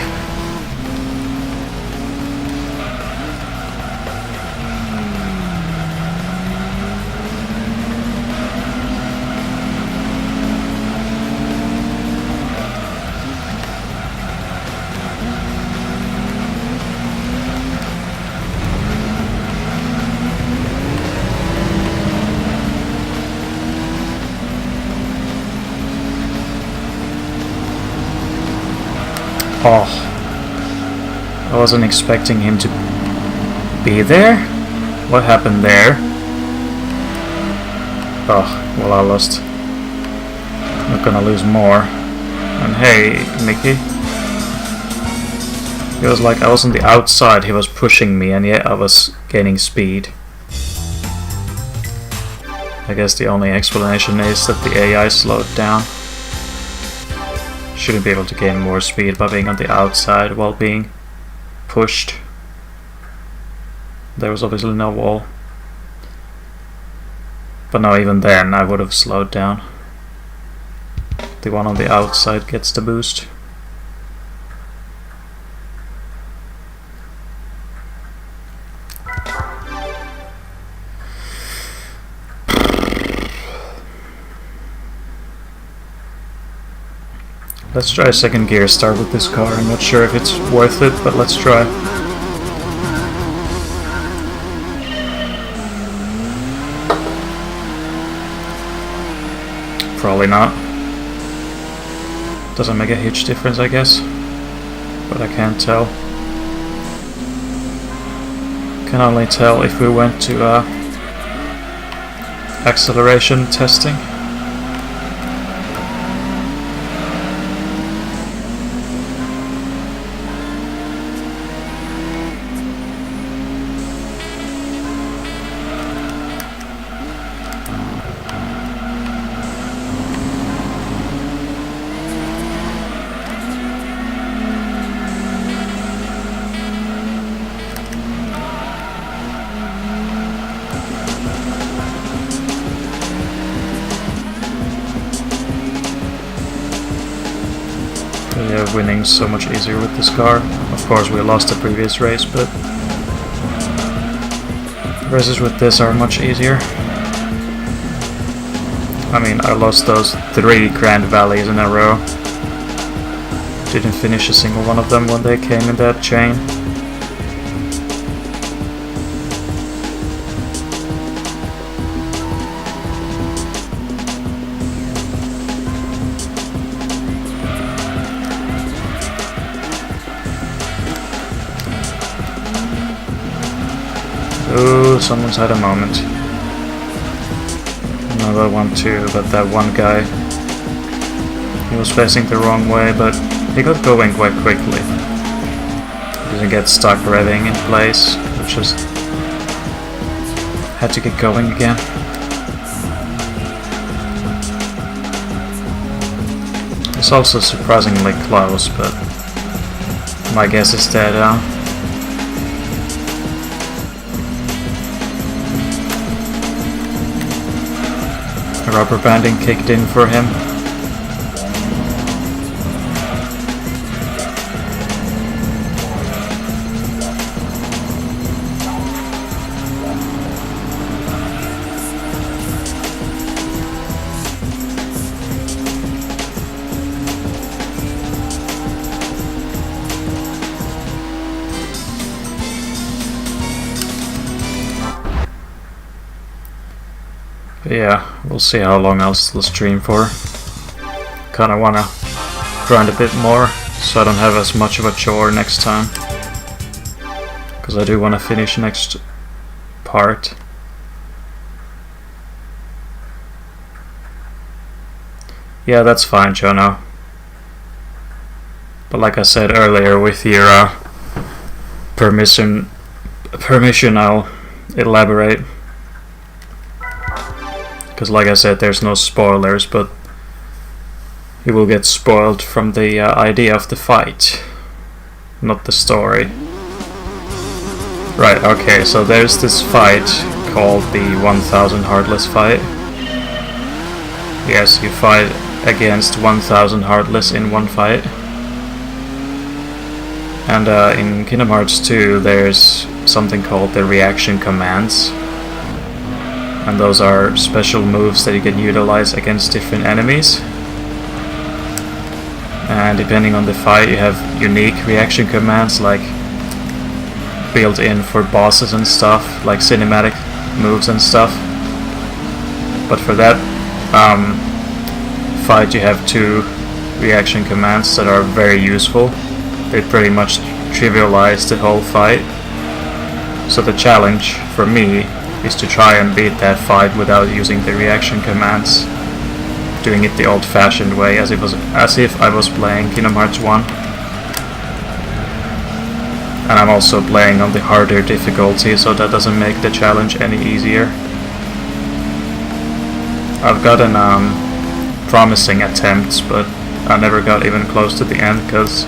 Oh, I wasn't expecting him to be there? What happened there? Oh, well, I lost. Not gonna lose more. And hey, Mickey. It was like I was on the outside, he was pushing me, and yet I was gaining speed. I guess the only explanation is that the AI slowed down. Shouldn't be able to gain more speed by being on the outside while being pushed. There was obviously no wall. But no, even then I would have slowed down. The one on the outside gets the boost. Let's try second gear start with this car. I'm not sure if it's worth it, but let's try. Probably not. Doesn't make a huge difference, I guess. but I can't tell. Can only tell if we went to acceleration testing. Yeah, winning's so much easier with this car. Of course we lost the previous race, but races with this are much easier. I mean, I lost those 3 Grand Valleys in a row. Didn't finish a single one of them when they came in that chain. Ooh, someone's had a moment. Another one too, but that one guy, he was facing the wrong way, but he got going quite quickly. He didn't get stuck revving in place, which just had to get going again. It's also surprisingly close, but my guess is that rubber banding kicked in for him. But yeah, we'll see how long I'll still stream for. Kinda wanna grind a bit more, so I don't have as much of a chore next time. Because I do wanna finish next part. Yeah, that's fine, Jono. But like I said earlier, with your permission I'll elaborate. Because like I said, there's no spoilers, but you will get spoiled from the idea of the fight, not the story. Right, okay, so there's this fight called the 1000 Heartless fight. Yes, you fight against 1000 Heartless in one fight. And in Kingdom Hearts 2 there's something called the reaction commands. And those are special moves that you can utilize against different enemies. And depending on the fight, you have unique reaction commands, like built in for bosses and stuff, like cinematic moves and stuff. But for that fight, you have 2 reaction commands that are very useful. They pretty much trivialize the whole fight. So the challenge for me is to try and beat that fight without using the reaction commands, doing it the old-fashioned way, as if I was playing Kingdom Hearts 1. And I'm also playing on the harder difficulty, so that doesn't make the challenge any easier. I've gotten promising attempts, but I never got even close to the end, because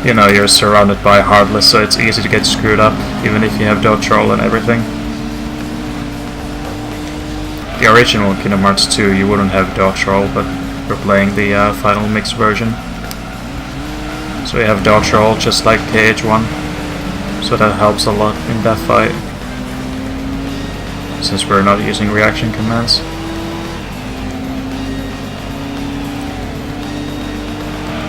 you know, you're surrounded by Heartless, so it's easy to get screwed up, even if you have dodge roll and everything. The original Kingdom Hearts 2 you wouldn't have dodge roll, but we're playing the final mix version. So you have dodge roll just like KH1, so that helps a lot in that fight, since we're not using reaction commands.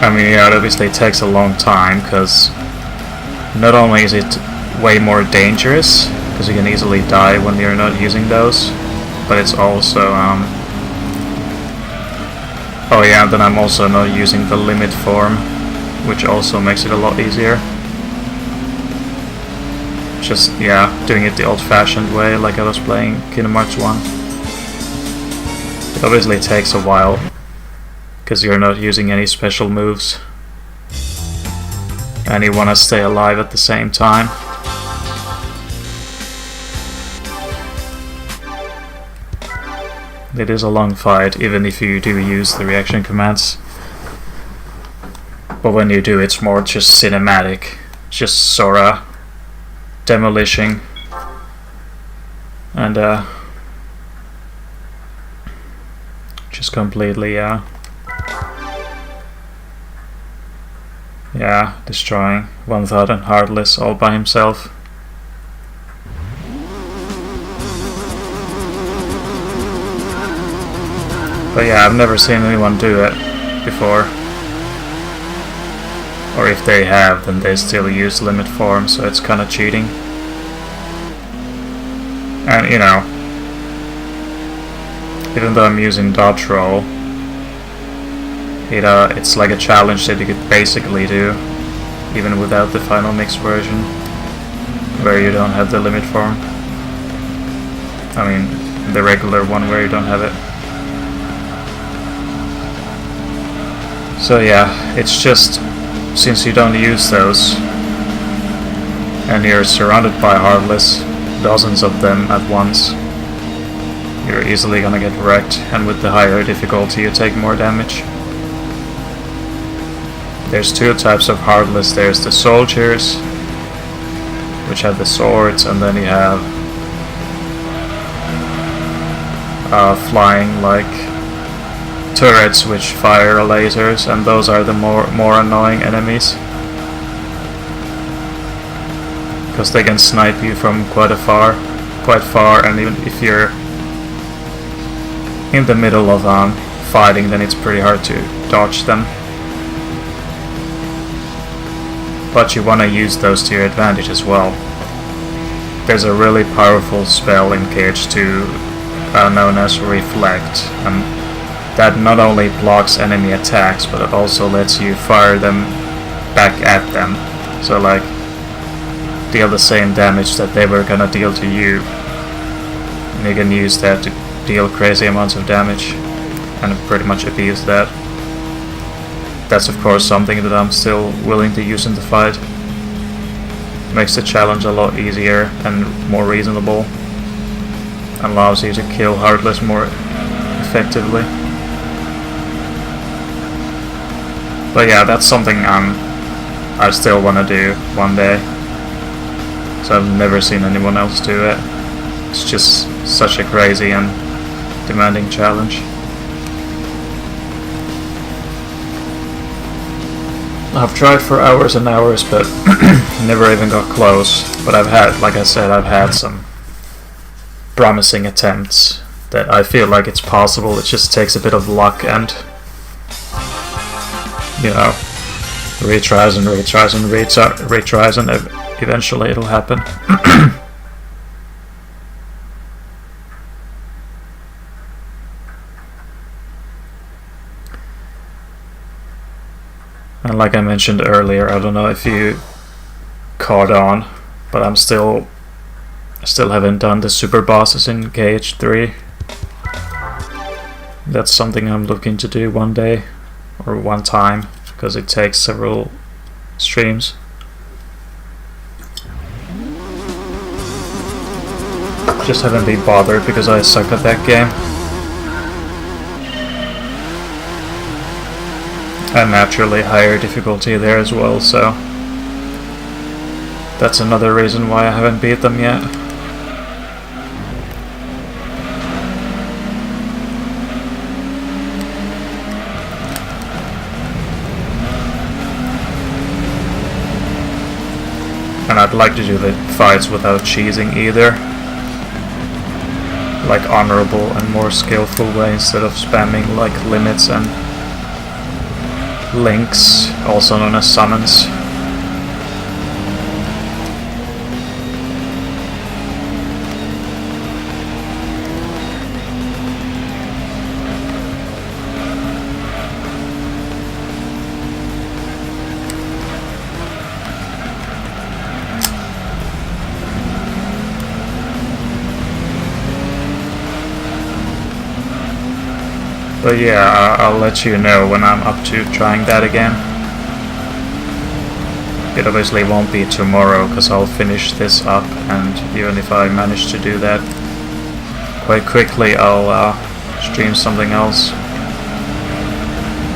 I mean, yeah, it obviously takes a long time, because not only is it way more dangerous, because you can easily die when you're not using those, but it's also, oh yeah, and then I'm also not using the limit form, which also makes it a lot easier. Just, yeah, doing it the old-fashioned way, like I was playing Kingdom Hearts 1. It obviously takes a while, because you're not using any special moves. And you want to stay alive at the same time. It is a long fight, even if you do use the reaction commands. But when you do, it's more just cinematic. Just Sora demolishing. And just completely, yeah, destroying 1000 Heartless all by himself. But yeah, I've never seen anyone do it before. Or if they have, then they still use limit form, so it's kinda cheating. And you know, even though I'm using dodge roll, it's like a challenge that you could basically do, even without the final mix version, where you don't have the limit form. I mean, the regular one where you don't have it. So yeah, it's just, since you don't use those, and you're surrounded by Heartless, dozens of them at once, you're easily gonna get wrecked, and with the higher difficulty you take more damage. There's two types of Heartless. There's the soldiers, which have the swords, and then you have flying like turrets which fire lasers, and those are the more annoying enemies, because they can snipe you from quite far, and even if you're in the middle of fighting, then it's pretty hard to dodge them. But you want to use those to your advantage as well. There's a really powerful spell in GT2 known as Reflect, and that not only blocks enemy attacks, but it also lets you fire them back at them. So like, deal the same damage that they were gonna deal to you. And you can use that to deal crazy amounts of damage, and pretty much abuse that. That's of course something that I'm still willing to use in the fight. Makes the challenge a lot easier and more reasonable. And allows you to kill Heartless more effectively. But yeah, that's something I still want to do one day. So I've never seen anyone else do it. It's just such a crazy and demanding challenge. I've tried for hours and hours, but never even got close. But I've had, like I said, I've had some promising attempts that I feel like it's possible. It just takes a bit of luck and, you know, retries and eventually it'll happen. And like I mentioned earlier, I don't know if you caught on, but I still haven't done the super bosses in GT3. That's something I'm looking to do one day, or one time, because it takes several streams. Just haven't been bothered because I suck at that game. And naturally higher difficulty there as well, so that's another reason why I haven't beat them yet. And I'd like to do the fights without cheesing either. Like honorable and more skillful way, instead of spamming like limits and links, also known as summons. But yeah, I'll let you know when I'm up to trying that again. It obviously won't be tomorrow, because I'll finish this up, and even if I manage to do that quite quickly, I'll stream something else,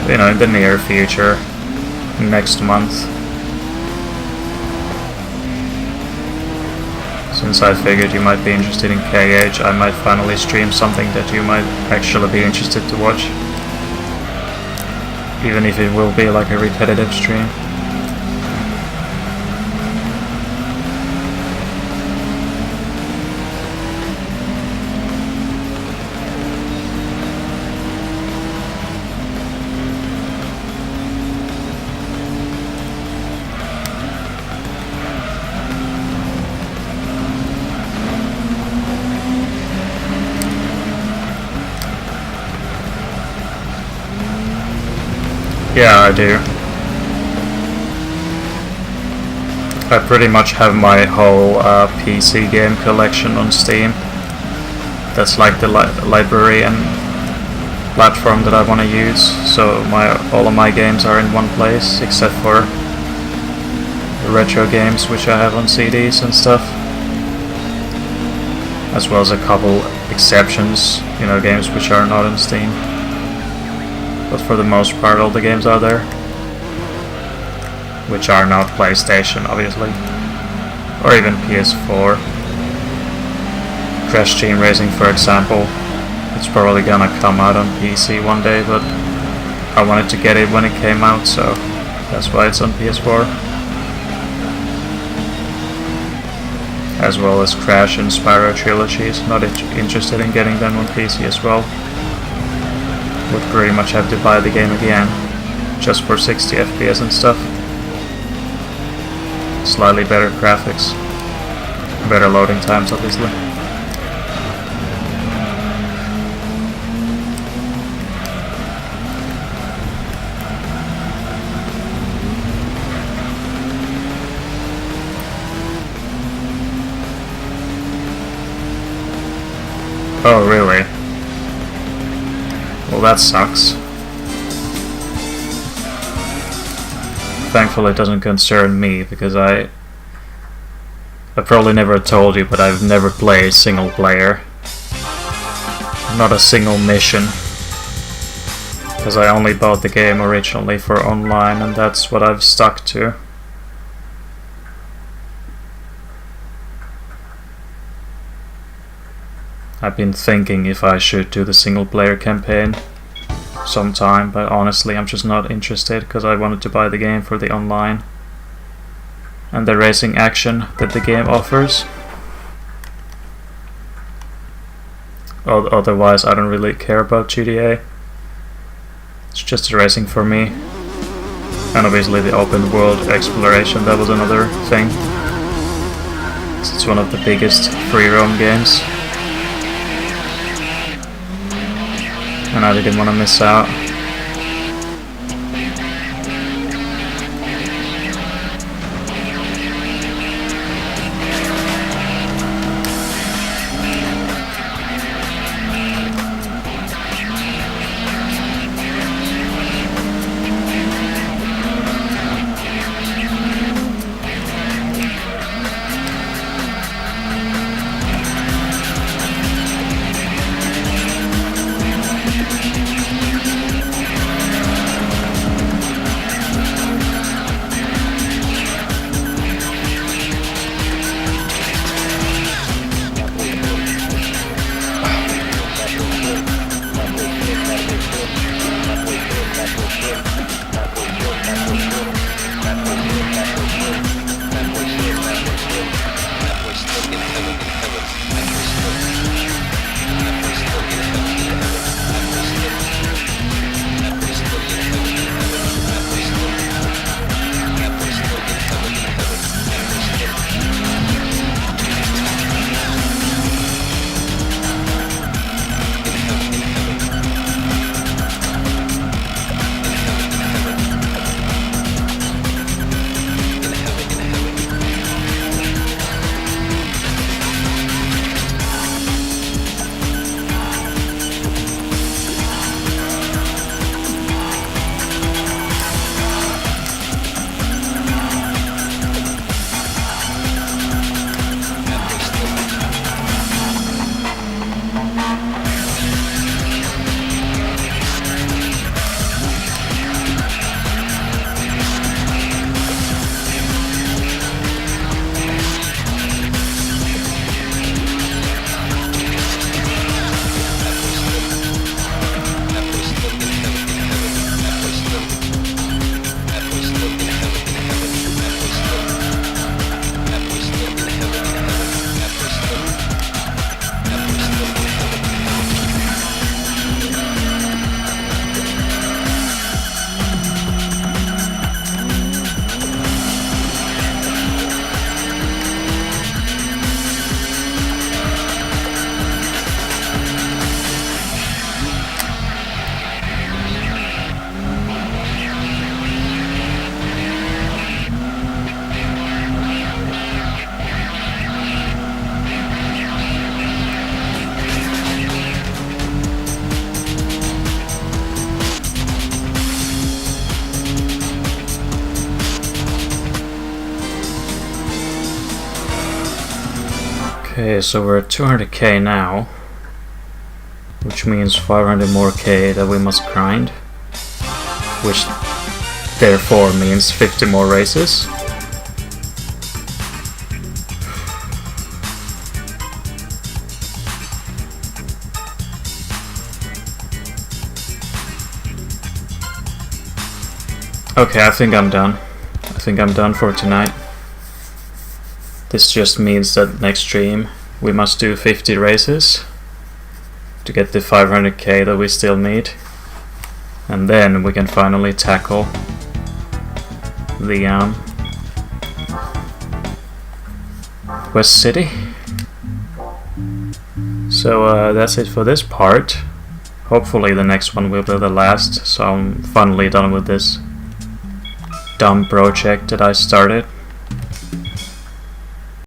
you know, in the near future, next month. Since I figured you might be interested in KH, I might finally stream something that you might actually be interested to watch. Even if it will be like a repetitive stream. Yeah, I do. I pretty much have my whole PC game collection on Steam. That's like the library and platform that I want to use. So all of my games are in one place, except for the retro games which I have on CDs and stuff. As well as a couple exceptions, you know, games which are not on Steam. But for the most part, all the games are there, which are not PlayStation, obviously, or even PS4. Crash Team Racing, for example, it's probably gonna come out on PC one day, but I wanted to get it when it came out, so that's why it's on PS4. As well as Crash and Spyro trilogies, not interested in getting them on PC as well. Would pretty much have to buy the game again, just for 60 FPS and stuff. Slightly better graphics, better loading times obviously. Oh really? Well, that sucks. Thankfully it doesn't concern me, because I probably never told you, but I've never played single player. Not a single mission. Because I only bought the game originally for online, and that's what I've stuck to. I've been thinking if I should do the single player campaign sometime, but honestly I'm just not interested, because I wanted to buy the game for the online and the racing action that the game offers. Otherwise I don't really care about GTA. It's just the racing for me, and obviously the open world exploration, that was another thing. It's one of the biggest free roam games, and I didn't want to miss out. Okay, so we're at 200k now, which means 500 more k that we must grind, which therefore means 50 more races. Okay, I think I'm done. I think I'm done for tonight. This just means that next stream we must do 50 races to get the 500k that we still need, and then we can finally tackle the West City. So that's it for this part. Hopefully the next one will be the last, so I'm finally done with this dumb project that I started.